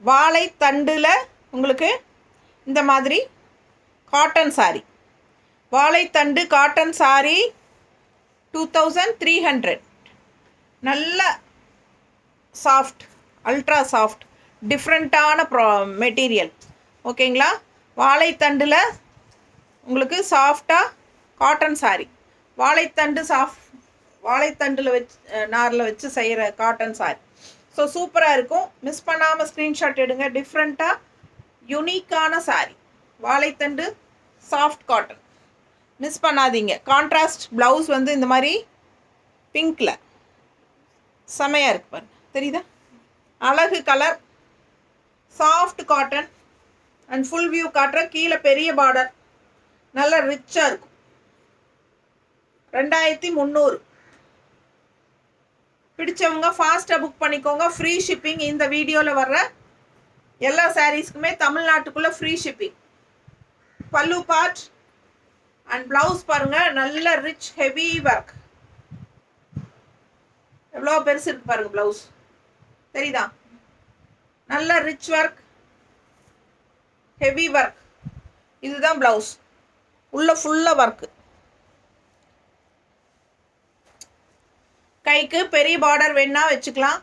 வாழைத்தண்டில் உங்களுக்கு இந்த மாதிரி காட்டன் சாரீ, வாழைத்தண்டு காட்டன் சாரீ 2300. நல்ல சாஃப்ட், அல்ட்ரா சாஃப்ட், டிஃப்ரெண்ட்டான மெட்டீரியல். ஓகேங்களா? வாழைத்தண்டில் உங்களுக்கு சாஃப்டாக காட்டன் சாரீ. வாழைத்தண்டு வாழைத்தண்டில் வச்சு நாரில் வச்சு செய்கிற காட்டன் சாரீ. ஸோ சூப்பராக இருக்கும். மிஸ் பண்ணாமல் ஸ்க்ரீன்ஷாட் எடுங்க. டிஃப்ரெண்ட்டாக யூனிக்கான சாரீ, வாழைத்தண்டு சாஃப்ட் காட்டன். மிஸ் பண்ணாதீங்க. கான்ட்ராஸ்ட் ப்ளவுஸ் வந்து இந்த மாதிரி பிங்க்கில் செமையாக இருக்கு பாருங்க. தெரியுதா? அழகு colour, soft cotton and full view காட்டுற. கீழே பெரிய பார்டர், நல்லா ரிச்சாக இருக்கும். 2300. பிடிச்சவங்க ஃபாஸ்ட்டாக புக் பண்ணிக்கோங்க. Free shipping. இந்த வீடியோவில் வர்ற எல்லா சாரீஸ்க்குமே தமிழ்நாட்டுக்குள்ளே ஃப்ரீ ஷிப்பிங். பல்லு பார்ட் அண்ட் ப்ளவுஸ் பாருங்கள். நல்ல ரிச் ஹெவி ஒர்க். எவ்வளோ பெருசு இருக்கு பாருங்க ப்ளவுஸ். தெரியுதா? நல்ல ரிச் ஒர்க், ஹெவி ஒர்க். இதுதான் ப்ளவுஸ். உள்ள ஃபுல்லாக ஒர்க்கு. கைக்கு பெரிய பார்டர் வேணா வச்சுக்கலாம்,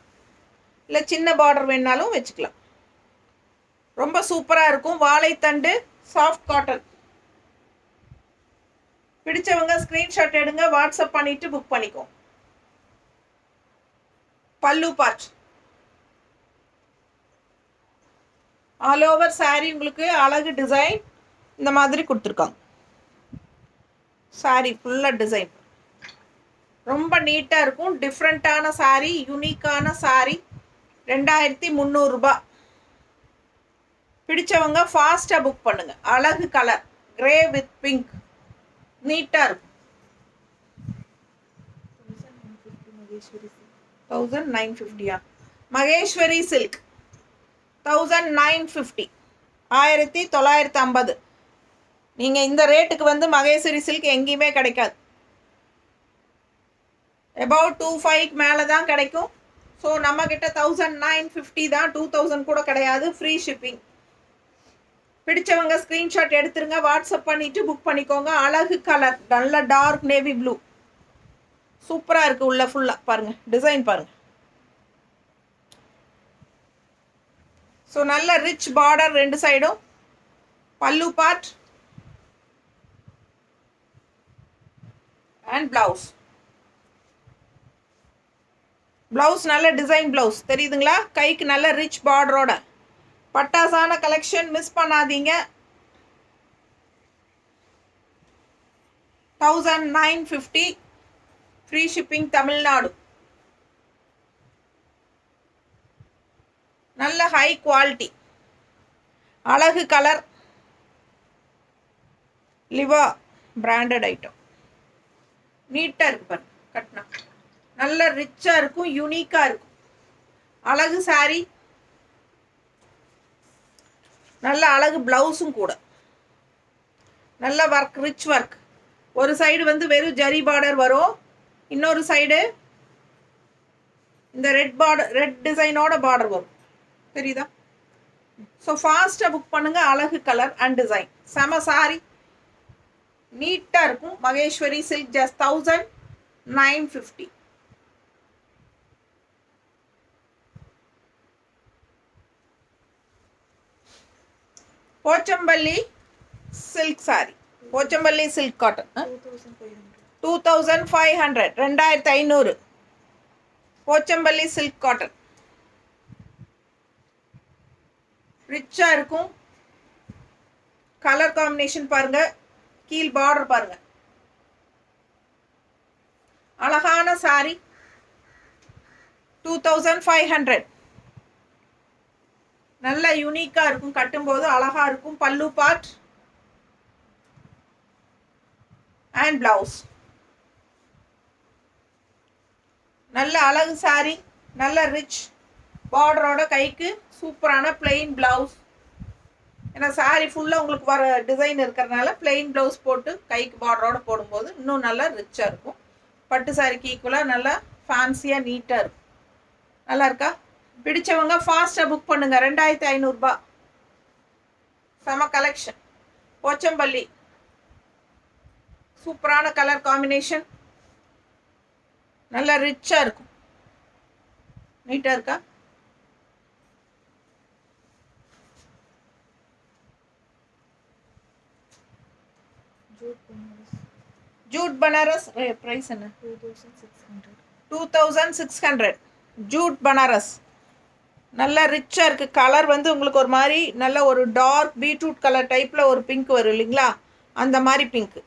இல்லை சின்ன பார்டர் வேணாலும் வச்சுக்கலாம். ரொம்ப சூப்பராக இருக்கும். வாழைத்தண்டு சாஃப்ட் காட்டன். பிடிச்சவங்க ஸ்க்ரீன்ஷாட் எடுங்க, வாட்ஸ்அப் பண்ணிவிட்டு புக் பண்ணிக்கோ. பல்லு பார்ட் ஆல் ஓவர் சாரீ உங்களுக்கு அழகு டிசைன் இந்த மாதிரி கொடுத்துருக்காங்க. சாரீ ஃபுல்லாக டிசைன் ரொம்ப நீட்டாக இருக்கும். டிஃப்ரெண்ட்டான சாரீ, யூனிக்கான சாரீ. 2300 ரூபாய். பிடிச்சவங்க ஃபாஸ்ட்டாக புக் பண்ணுங்கள். அழகு கலர், கிரே வித் பிங்க், நீட்டாக இருக்கும். 1950. மகேஸ்வரி சில்க் 1950. 1950. நீங்கள் இந்த ரேட்டுக்கு வந்து மகேஸ்வரி சில்க் எங்கேயுமே கிடைக்காது. அபவுட் 2500 மேலே தான் கிடைக்கும். ஸோ நம்மக்கிட்ட 1950 தான். 2000 கூட கிடையாது. Free shipping. பிடிச்சவங்க ஸ்க்ரீன்ஷாட் எடுத்துருங்க, வாட்ஸ்அப் பண்ணிவிட்டு புக் பண்ணிக்கோங்க. அழகு கலர், நல்ல டார்க் நேவி ப்ளூ, சூப்பராக இருக்குது. உள்ள ஃபுல்லாக பாருங்கள், டிசைன் பாருங்கள். ஸோ நல்ல ரிச் பார்டர் ரெண்டு சைடும். பல்லு பார்ட் அண்ட் ப்ளவுஸ். ப்ளவுஸ் நல்ல டிசைன் ப்ளவுஸ் தெரியுதுங்களா? கைக்கு நல்ல ரிச் பார்டரோட பட்டாசான கலெக்ஷன். மிஸ் பண்ணாதீங்க. 1950. Free shipping Tamil Nadu. நல்ல ஹை குவாலிட்டி, அழகு கலர், லிவா பிராண்டட் ஐட்டம். நீட்டாக இருக்கு பாருங்க. கட்டினா நல்ல ரிச்சாக இருக்கும், யூனிக்காக இருக்கும். அழகு சாரீ, நல்ல அழகு ப்ளவுஸும் கூட. நல்ல ஒர்க், ரிச் ஒர்க். ஒரு சைடு வந்து வெறும் ஜரி பார்டர் வரும், இன்னொரு சைடு இந்த ரெட் பார்டர், ரெட் டிசைனோட பார்டர் வரும். தெரியுதா? ஸோ ஃபாஸ்ட்டாக புக் பண்ணுங்கள். அழகு கலர் அண்ட் டிசைன், செம சாரி, நீட்டாக இருக்கும். Maheswari silk just 1950. Pochampalli silk sorry, Pochampalli silk cotton 2500, 2500. Pochampalli silk cotton ரிச்சாக இருக்கும். கலர் காம்பினேஷன் பாருங்க, கீழ் பார்டர் பாருங்க, அழகான சாரி. 2500. நல்ல யூனிக்காக இருக்கும், கட்டும்போது அழகாக இருக்கும். பல்லு பார்ட் அண்ட் பிளவுஸ். நல்ல அழகு சாரி, நல்ல ரிச் பார்டரோட, கைக்கு சூப்பரான பிளெயின் பிளவுஸ். ஏன்னா சாரி ஃபுல்லாக உங்களுக்கு வர டிசைன் இருக்கிறதுனால பிளெயின் ப்ளவுஸ் போட்டு கைக்கு பார்டரோட போடும்போது இன்னும் நல்லா ரிச்சாக இருக்கும். பட்டு சாரிக்கு ஈக்குவலாக நல்லா ஃபேன்சியாக நீட்டாக இருக்கும். நல்லா இருக்கா? பிடிச்சவங்க ஃபாஸ்ட்டாக புக் பண்ணுங்க. 2500 ரூபாய். செம கலெக்ஷன். போச்சம்பள்ளி சூப்பரான கலர் காம்பினேஷன், நல்லா ரிச்சாக இருக்கும். நீட்டாக இருக்கா? ஜூட் பனாரஸ் பிரைஸ் என்ன? 2600. ஜூட் பனாரஸ் நல்லா ரிச்சாக இருக்குது. கலர் வந்து உங்களுக்கு ஒரு மாதிரி நல்ல ஒரு டார்க் பீட்ரூட் கலர் டைப்பில் ஒரு பிங்க் வரும் இல்லைங்களா, அந்த மாதிரி பிங்க்கு.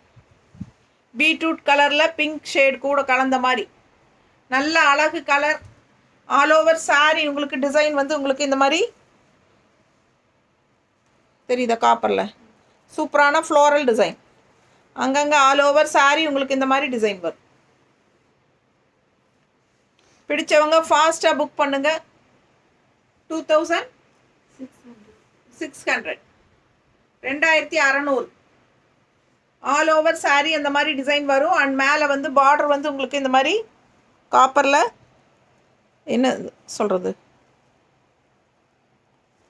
பீட்ரூட் கலரில் பிங்க் ஷேட் கூட கலந்த மாதிரி நல்ல அழகு கலர். ஆல் ஓவர் சாரி உங்களுக்கு டிசைன் வந்து உங்களுக்கு இந்த மாதிரி தெரியுதா? காப்பரில் சூப்பரான ஃப்ளோரல் டிசைன். அங்கங்கே ஆல் ஓவர் சாரி உங்களுக்கு இந்த மாதிரி டிசைன் வரும். பிடிச்சவங்க ஃபாஸ்ட்டாக புக் பண்ணுங்க. 2600, 2600. ஆல் ஓவர் சாரி அந்த மாதிரி டிசைன் வரும். அண்ட் மேலே வந்து பார்டர் வந்து உங்களுக்கு இந்த மாதிரி காப்பரில் என்ன சொல்கிறது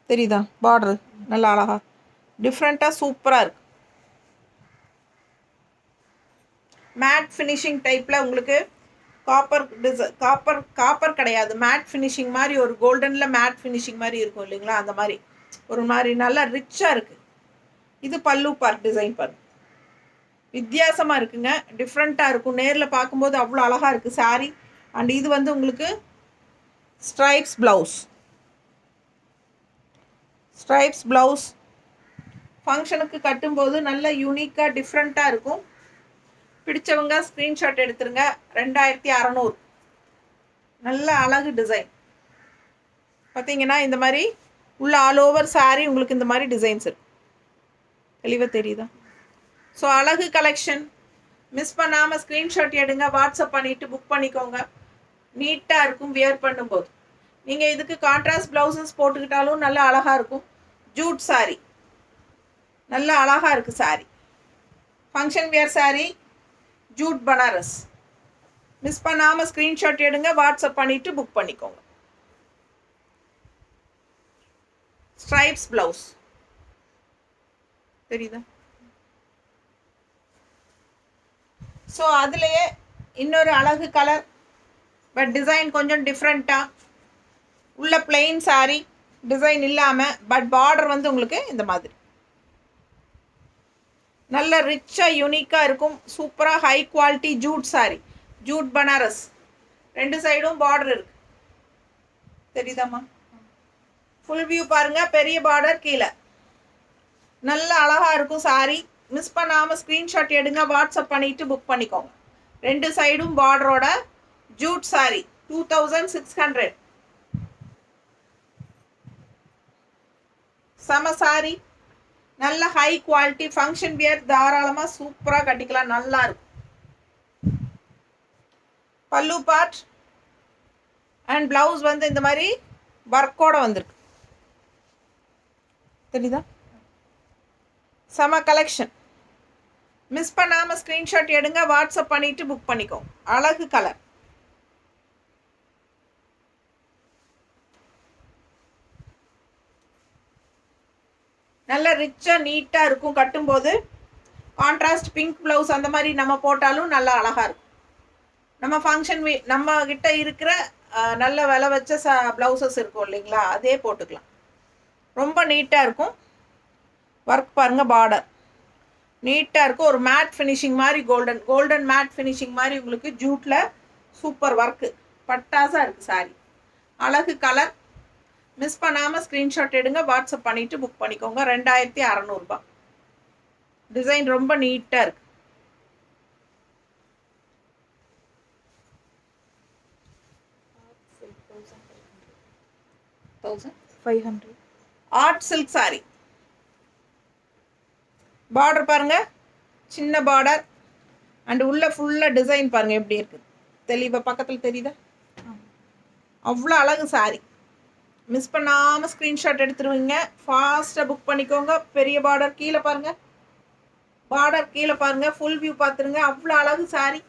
தெரியுதா? பார்டரு நல்லா அழகா டிஃப்ரெண்ட்டாக சூப்பராக இருக்குது. மேட் ஃபினிஷிங் டைப்பில் உங்களுக்கு காப்பர் காப்பர் கிடையாது, மேட் ஃபினிஷிங் மாதிரி ஒரு கோல்டனில் மேட் ஃபினிஷிங் மாதிரி இருக்கும் இல்லைங்களா, அந்த மாதிரி ஒரு மாதிரி நல்லா ரிச்சாக இருக்குது. இது பல்லு பார்ட் டிசைன் பாருங்க, வித்தியாசமாக இருக்குங்க, டிஃப்ரெண்ட்டாக இருக்கும். நேரில் பார்க்கும்போது அவ்வளோ அழகாக இருக்குது சாரீ. அண்ட் இது வந்து உங்களுக்கு ஸ்ட்ரைப்ஸ் ப்ளவுஸ், ஸ்ட்ரைப்ஸ் ப்ளவுஸ் ஃபங்க்ஷனுக்கு கட்டும்போது நல்ல யூனிக்காக டிஃப்ரெண்ட்டாக இருக்கும். பிடிச்சவங்க ஸ்க்ரீன்ஷாட் எடுத்துருங்க. 2600. நல்ல அழகு டிசைன் பார்த்தீங்கன்னா இந்த மாதிரி உள்ள ஆல் ஓவர் சாரீ உங்களுக்கு இந்த மாதிரி டிசைன்ஸ் இருக்கும். தெளிவாக தெரியுதா? ஸோ அழகு கலெக்ஷன் மிஸ் பண்ணாமல் ஸ்க்ரீன்ஷாட் எடுங்க, வாட்ஸ்அப் பண்ணிவிட்டு புக் பண்ணிக்கோங்க. நீட்டாக இருக்கும் வியர் பண்ணும்போது. நீங்கள் இதுக்கு கான்ட்ராஸ்ட் ப்ளவுசஸ் போட்டுக்கிட்டாலும் நல்லா அழகாக இருக்கும். ஜூட் சாரீ நல்ல அழகாக இருக்குது sari. Function wear sari, jute Banaras. Miss பண்ணாமல் ஸ்க்ரீன்ஷாட் எடுங்க, வாட்ஸ்அப் பண்ணிவிட்டு புக் பண்ணிக்கோங்க. ஸ்ட்ரைப்ஸ் ப்ளவுஸ் தெரியுதா? ஸோ அதுலேயே இன்னொரு அழகு கலர், பட் டிசைன் கொஞ்சம் டிஃப்ரெண்ட்டாக உள்ள பிளெயின் சாரீ டிசைன் இல்லாமல், பட் பார்டர் வந்து உங்களுக்கு இந்த மாதிரி நல்ல ரிச்சாக யூனிக்காக இருக்கும். சூப்பராக high quality jute sari, jute Banaras. 2 சைடும் பார்டர் இருக்கு, தெரியுதாம்மா? ஃபுல் வியூ பாருங்கள், பெரிய பார்டர் கீழே நல்ல அழகாக இருக்கும் சாரீ. மிஸ் பண்ணாமல் ஸ்க்ரீன்ஷாட் எடுங்க, வாட்ஸ்அப் பண்ணிவிட்டு புக் பண்ணிக்கோங்க. 2 சைடும் பார்டரோட ஜூட் சாரீ 2600. செம சாரீ, நல்ல ஹை குவாலிட்டி ஃபங்க்ஷன் வியர், தாராளமாக சூப்பராக கட்டிக்கலாம், நல்லா இருக்கும். பல்லு பார்ட் அண்ட் பிளவுஸ் வந்து இந்த மாதிரி ஒர்க்கோட வந்திருக்கு, தெரியுதா? செம கலெக்ஷன். மிஸ் பண்ணாமல் ஸ்க்ரீன்ஷாட் எடுங்க, வாட்ஸ்அப் பண்ணிவிட்டு புக் பண்ணிக்கோங்க. அழகு கலர். நல்ல ரிச்சாக நீட்டாக இருக்கும். கட்டும்போது கான்ட்ராஸ்ட் பிங்க் ப்ளவுஸ் அந்த மாதிரி நம்ம போட்டாலும் நல்லா அழகாக இருக்கும். நம்ம ஃபங்க்ஷன் நம்ம கிட்ட இருக்கிற நல்ல விலை வச்ச ப்ளவுசஸ் இருக்கும் இல்லைங்களா, அதே போட்டுக்கலாம். ரொம்ப நீட்டாக இருக்கும். ஒர்க் பாருங்கள், பார்டர் நீட்டாக இருக்கும். ஒரு மேட் ஃபினிஷிங் மாதிரி, கோல்டன் மேட் ஃபினிஷிங் மாதிரி உங்களுக்கு ஜூட்டில் சூப்பர் ஒர்க்கு, பட்டாசாக இருக்குது சாரி. அழகு கலர். மிஸ் பண்ணாமல் ஸ்க்ரீன்ஷாட் எடுங்க, வாட்ஸ்அப் பண்ணிவிட்டு புக் பண்ணிக்கோங்க. 2600 டிசைன் ரொம்ப நீட்டாக இருக்குது. Art silk sorry. பார்டர் பாருங்க, சின்ன பார்டர் அண்ட் உள்ள ஃபுல்லாக டிசைன் பாருங்க எப்படி இருக்குது. தெளிவாக பக்கத்தில் தெரியுதா? அவ்வளோ அழகு சாரி. மிஸ் பண்ணாமல் ஸ்க்ரீன்ஷாட் எடுத்துருவீங்க, ஃபாஸ்ட்டாக புக் பண்ணிக்கோங்க. பெரிய பார்டர் கீழே பாருங்கள், பார்டர் கீழே பாருங்கள், ஃபுல் வியூ பார்த்துருங்க. அவ்வளோ அழகு சாரி,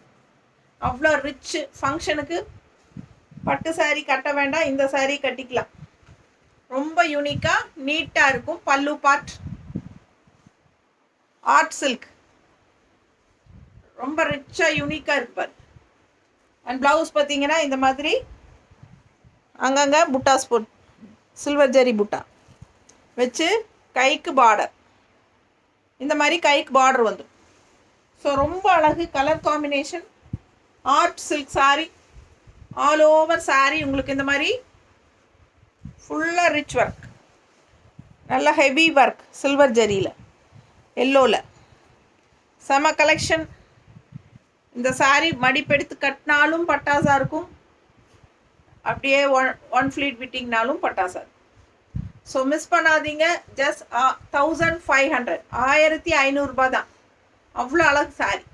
அவ்வளோ ரிச்சு. ஃபங்க்ஷனுக்கு பட்டு சாரி கட்ட வேண்டாம், இந்த சாரி கட்டிக்கலாம். ரொம்ப யூனிக்காக நீட்டாக இருக்கும். பல்லு பார்ட் ஆர்ட் சில்க், ரொம்ப ரிச்சாக யூனிக்காக இருப்பார். அண்ட் ப்ளவுஸ் பார்த்தீங்கன்னா இந்த மாதிரி அங்கங்கே புட்டாஸ் போட், சில்வர் ஜரி புட்டா வச்சு கைக்கு பார்டர், இந்த மாதிரி கைக்கு பார்டர் வந்துடும். ஸோ ரொம்ப அழகு colour combination. Art silk sorry, all over sorry உங்களுக்கு இந்த மாதிரி ஃபுல்லாக ரிச் ஒர்க், நல்ல ஹெவி ஒர்க் சில்வர் ஜரியில், எல்லோவில் செம கலெக்ஷன். இந்த சாரி மடிப்பெடுத்து கட்டினாலும் பட்டாசாக இருக்கும், அப்படியே ஒன் ஃப்ளீட் விட்டிங்கனாலும் பட்டாசா. ஸோ மிஸ் பண்ணாதீங்க. ஜஸ்ட் 1500, 1500 தான். அவ்வளோ அழகு சாரி.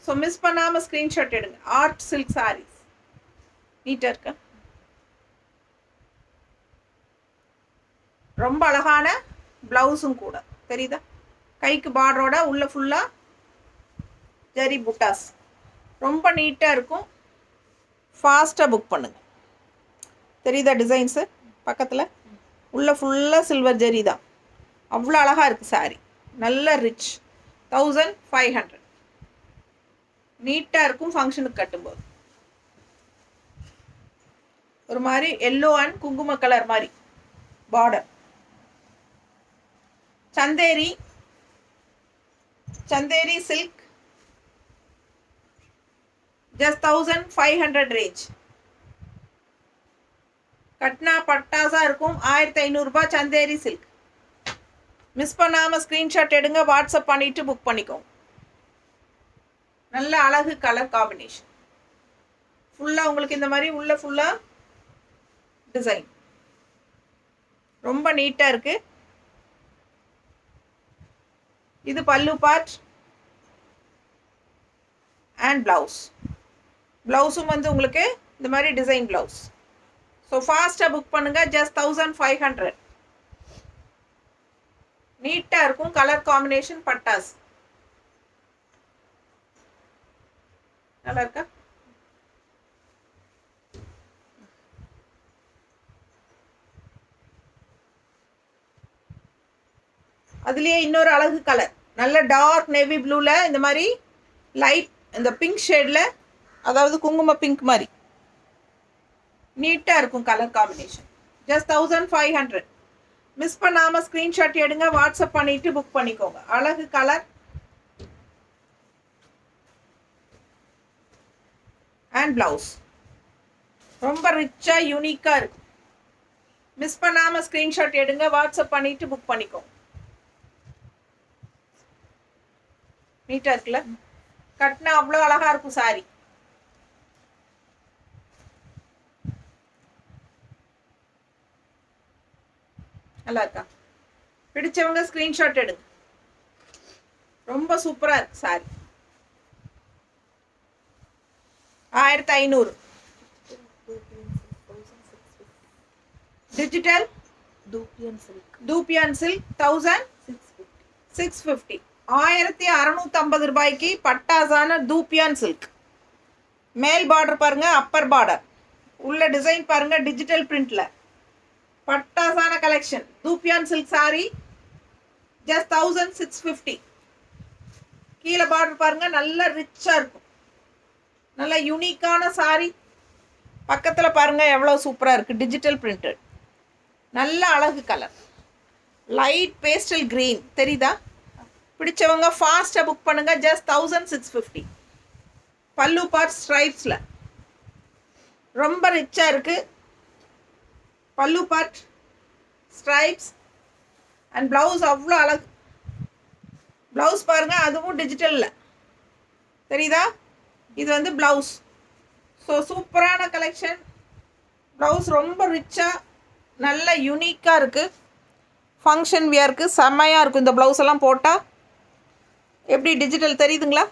ஸோ மிஸ் பண்ணாமல் ஸ்க்ரீன்ஷாட் எடுங்க. ஆர்ட் சில்க் சாரீஸ் நீட்டாக இருக்க, ரொம்ப அழகான ப்ளவுஸும் கூட தெரியுதா, கைக்கு பார்டரோட உள்ள ஃபுல்லாக ஜரி புட்டாஸ், ரொம்ப நீட்டாக இருக்கும். ஃபாஸ்ட்டாக புக் பண்ணுங்கள். தெரியுதா டிசைன்ஸு பக்கத்தில்? உள்ள ஃபுல்லாக சில்வர் ஜரி தான். அவ்வளோ அழகாக இருக்குது சாரி, நல்ல ரிச். 1500 நீட்டாக இருக்கும் ஃபங்க்ஷனுக்கு கட்டும்போது. ஒரு மாதிரி எல்லோ அண்ட் குங்கும கலர் மாதிரி border. Chanderi, Chanderi silk, just 1500 range. கட்னா பட்டாசாக இருக்கும். 1500 சந்தேரி சில்க். மிஸ் பண்ணாமல் ஸ்க்ரீன்ஷாட் எடுங்க, வாட்ஸ்அப் பண்ணிவிட்டு புக் பண்ணிக்கோங்க. நல்ல அழகு கலர் காம்பினேஷன். ஃபுல்லாக உங்களுக்கு இந்த மாதிரி உள்ள ஃபுல்லாக டிசைன் ரொம்ப நீட்டாக இருக்குது. இது பல்லு பார்ட் அண்ட் ப்ளவுஸ். ப்ளவுஸும் வந்து உங்களுக்கு இந்த மாதிரி டிசைன் ப்ளவுஸ். ஸோ ஃபாஸ்ட்டாக புக் பண்ணுங்கள். ஜஸ்ட் 1500. நீட்டாக இருக்கும் கலர் காம்பினேஷன். பட்டாஸ் நல்லா இருக்கா? அதுலேயே இன்னொரு அழகு கலர், நல்ல டார்க் நேவி ப்ளூவில் இந்த மாதிரி லைட் இந்த பிங்க் ஷேடில், அதாவது குங்கும பிங்க் மாதிரி நீட்டாக இருக்கும் கலர் காம்பினேஷன். ஜஸ்ட் 1500. மிஸ் பண்ணாமல் ஸ்க்ரீன்ஷாட் எடுங்க, வாட்ஸ்அப் பண்ணிவிட்டு புக் பண்ணிக்கோங்க. அழகு கலர் அண்ட் ப்ளவுஸ் ரொம்ப ரிச்சாக யூனிக்காக இருக்கும். மிஸ் பண்ணாமல் ஸ்க்ரீன்ஷாட் எடுங்க, வாட்ஸ்அப் பண்ணிவிட்டு புக் பண்ணிக்கோங்க. நீட்டாக இருக்குல்ல? கட்டினா அவ்வளோ அழகாக இருக்கும் சாரி. நல்லா இருக்கா? பிடிச்சவங்க ஸ்க்ரீன்ஷாட் எடுங்க. ரொம்ப சூப்பராக இருக்கு சாரி. 1500. Digital தூப்பியான் silk 1650. 1650 ரூபாய்க்கு பட்டாசான தூப்பியான் சில்க். மேல் பார்டர் பாருங்கள், அப்பர் பார்டர். உள்ள டிசைன் பாருங்கள், டிஜிட்டல் பிரிண்டில். பட்டாசான collection. Dupion silk sari just 1650. கீழே பார்டர் பாருங்கள், நல்ல ரிச்சாக இருக்கும். நல்ல யூனிக்கான சாரி. பக்கத்தில் பாருங்கள் எவ்வளோ சூப்பராக இருக்குது. Digital printed. நல்ல அழகு கலர். லைட் பேஸ்டல் க்ரீன் தெரியுதா? பிடிச்சவங்க ஃபாஸ்ட்டாக புக் பண்ணுங்கள். ஜஸ்ட் 1650. பல்லு பார்ட் ஸ்ட்ரைப்ஸில் ரொம்ப ரிச்சாக இருக்குது. பல்லு பார்ட் ஸ்ட்ரைப்ஸ் அண்ட் ப்ளவுஸ் அவ்வளோ அழகு. ப்ளவுஸ் பாருங்கள், அதுவும் டிஜிட்டலில் தெரியுதா? இது வந்து ப்ளவுஸ். ஸோ சூப்பரான கலெக்ஷன். ப்ளவுஸ் ரொம்ப ரிச்சாக நல்ல யூனிக்காக இருக்குது. ஃபங்க்ஷன் வியருக்கு செம்மையாக இருக்கும். இந்த ப்ளவுஸ் எல்லாம் போட்டால் எப்படி டிஜிட்டல் தெரியுதுங்களா?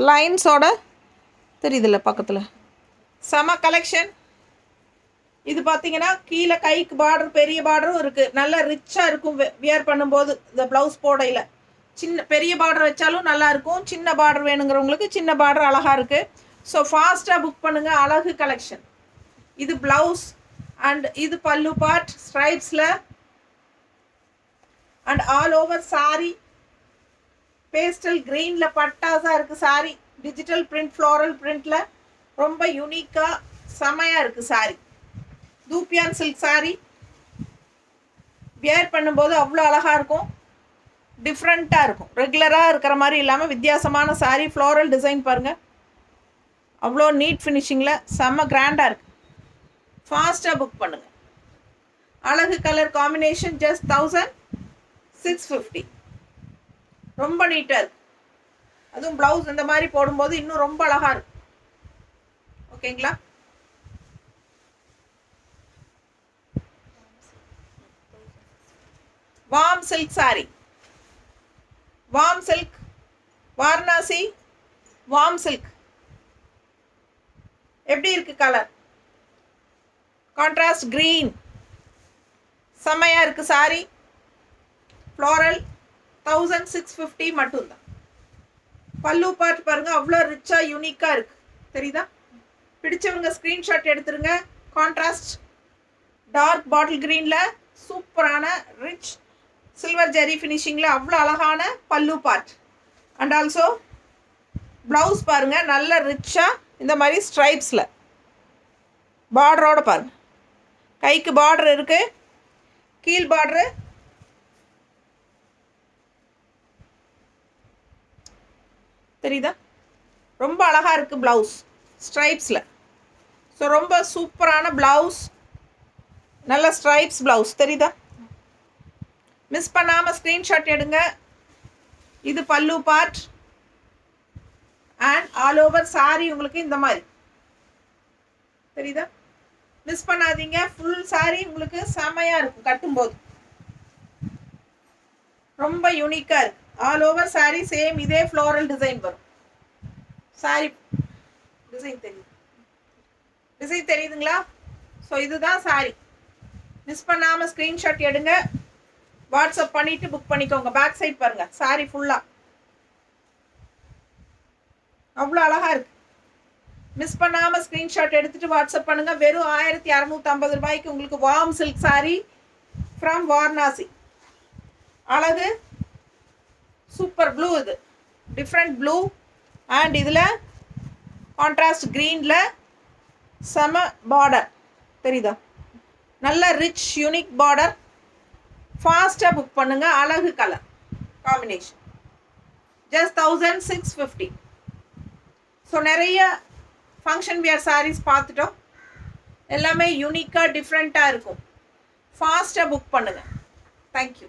லைன்ஸோட தெரியுதில்ல பக்கத்தில். செம கலெக்ஷன். இது பார்த்தீங்கன்னா கீழே கைக்கு பார்டர், பெரிய பார்டரும் இருக்குது. நல்லா ரிச்சாக இருக்கும் வியர் பண்ணும்போது. இந்த ப்ளவுஸ் போடையில் சின்ன பெரிய பார்டர் வச்சாலும் நல்லாயிருக்கும். சின்ன பார்டர் வேணுங்கிறவங்களுக்கு சின்ன பார்டர் அழகாக இருக்குது. ஸோ ஃபாஸ்ட்டாக புக் பண்ணுங்கள். அழகு கலெக்ஷன். இது ப்ளவுஸ் அண்ட் இது பல்லு பார்ட் ஸ்ட்ரைப்ஸில் and all over sari pastel க்ரீனில் பட்டாஸாக இருக்குது சாரி. டிஜிட்டல் பிரிண்ட், ஃப்ளோரல் பிரிண்டில் ரொம்ப யூனிக்காக செமையாக இருக்குது sari. Dupion silk sari wear பண்ணும்போது அவ்வளோ அழகாக இருக்கும். டிஃப்ரெண்ட்டாக இருக்கும். ரெகுலராக இருக்கிற மாதிரி இல்லாமல் வித்தியாசமான சாரி. ஃப்ளோரல் டிசைன் பாருங்கள், அவ்வளோ நீட் ஃபினிஷிங்கில் செம்ம கிராண்டாக இருக்குது. ஃபாஸ்ட்டாக புக் பண்ணுங்கள். அழகு கலர் காம்பினேஷன் ஜஸ்ட் 1650. ரொம்ப நீட்டாக இருக்குது. அதுவும் ப்ளவுஸ் இந்த மாதிரி போடும்போது இன்னும் ரொம்ப அழகாக இருக்கும். ஓகேங்களா? Warm silk sorry. Warm silk, Varanasi warm silk. எப்படி இருக்கு கலர்? Contrast green. செம்மையாக இருக்குது சாரி. ஃப்ளோரல் 1650 மட்டும்தான். பல்லு பார்ட் பாருங்கள், அவ்வளோ ரிச்சாக யூனிக்காக இருக்குது. தெரியுதா? பிடிச்சவங்க ஸ்க்ரீன்ஷாட் எடுத்துருங்க. கான்ட்ராஸ்ட் டார்க் பாட்டில் க்ரீனில் சூப்பரான ரிச் சில்வர் ஜெரி ஃபினிஷிங்கில் அவ்வளோ அழகான பல்லு பார்ட். அண்ட் ஆல்சோ ப்ளவுஸ் பாருங்கள், நல்ல ரிச்சாக இந்த மாதிரி ஸ்ட்ரைப்ஸில் பார்டரோடு பாருங்கள். கைக்கு பார்டர் இருக்குது, கீழ் பார்டரு தெரியுதா? ரொம்ப அழகாக இருக்குது ப்ளவுஸ் ஸ்ட்ரைப்ஸில். ஸோ ரொம்ப சூப்பரான ப்ளவுஸ். நல்ல ஸ்ட்ரைப்ஸ் ப்ளவுஸ் தெரியுதா? மிஸ் பண்ணாமல் ஸ்க்ரீன்ஷாட் எடுங்க. இது pallu part and all over sorry உங்களுக்கு இந்த மாதிரி தெரியுதா? மிஸ் பண்ணாதீங்க. ஃபுல் சாரி உங்களுக்கு செமையாக இருக்கும் கட்டும்போது. ரொம்ப யூனிக்காக இருக்குது. ஆல் ஓவர் சாரி சேம் இதே ஃப்ளோரல் டிசைன் வரும். சாரி டிசைன் தெரியுதுங்களா? ஸோ இதுதான் சாரி. மிஸ் பண்ணாமல் ஸ்க்ரீன்ஷாட் எடுங்க. வாட்ஸ்அப் பண்ணிவிட்டு புக் பண்ணிக்கோங்க. பேக் சைட் பாருங்கள், சாரி ஃபுல்லாக அவ்வளோ அழகாக இருக்குது. மிஸ் பண்ணாமல் ஸ்க்ரீன்ஷாட் எடுத்துகிட்டு வாட்ஸ்அப் பண்ணுங்கள். வெறும் 1650 ரூபாய்க்கு உங்களுக்கு warm silk sorry from Varanasi. அழகு சூப்பர் ப்ளூ. இது டிஃப்ரெண்ட் ப்ளூ அண்ட் இதில் கான்ட்ராஸ்ட் க்ரீனில் செம பார்டர் தெரியுதா? நல்ல ரிச் யூனிக் பார்டர். ஃபாஸ்ட்டாக புக் பண்ணுங்கள். அழகு கலர் காம்பினேஷன் ஜஸ்ட் 1650. ஸோ நிறைய ஃபங்க்ஷன் வியர் சாரீஸ் பார்த்துட்டோம். எல்லாமே யூனிக்காக டிஃப்ரெண்ட்டாக இருக்கும். ஃபாஸ்ட்டாக புக் பண்ணுங்கள். தேங்க்யூ.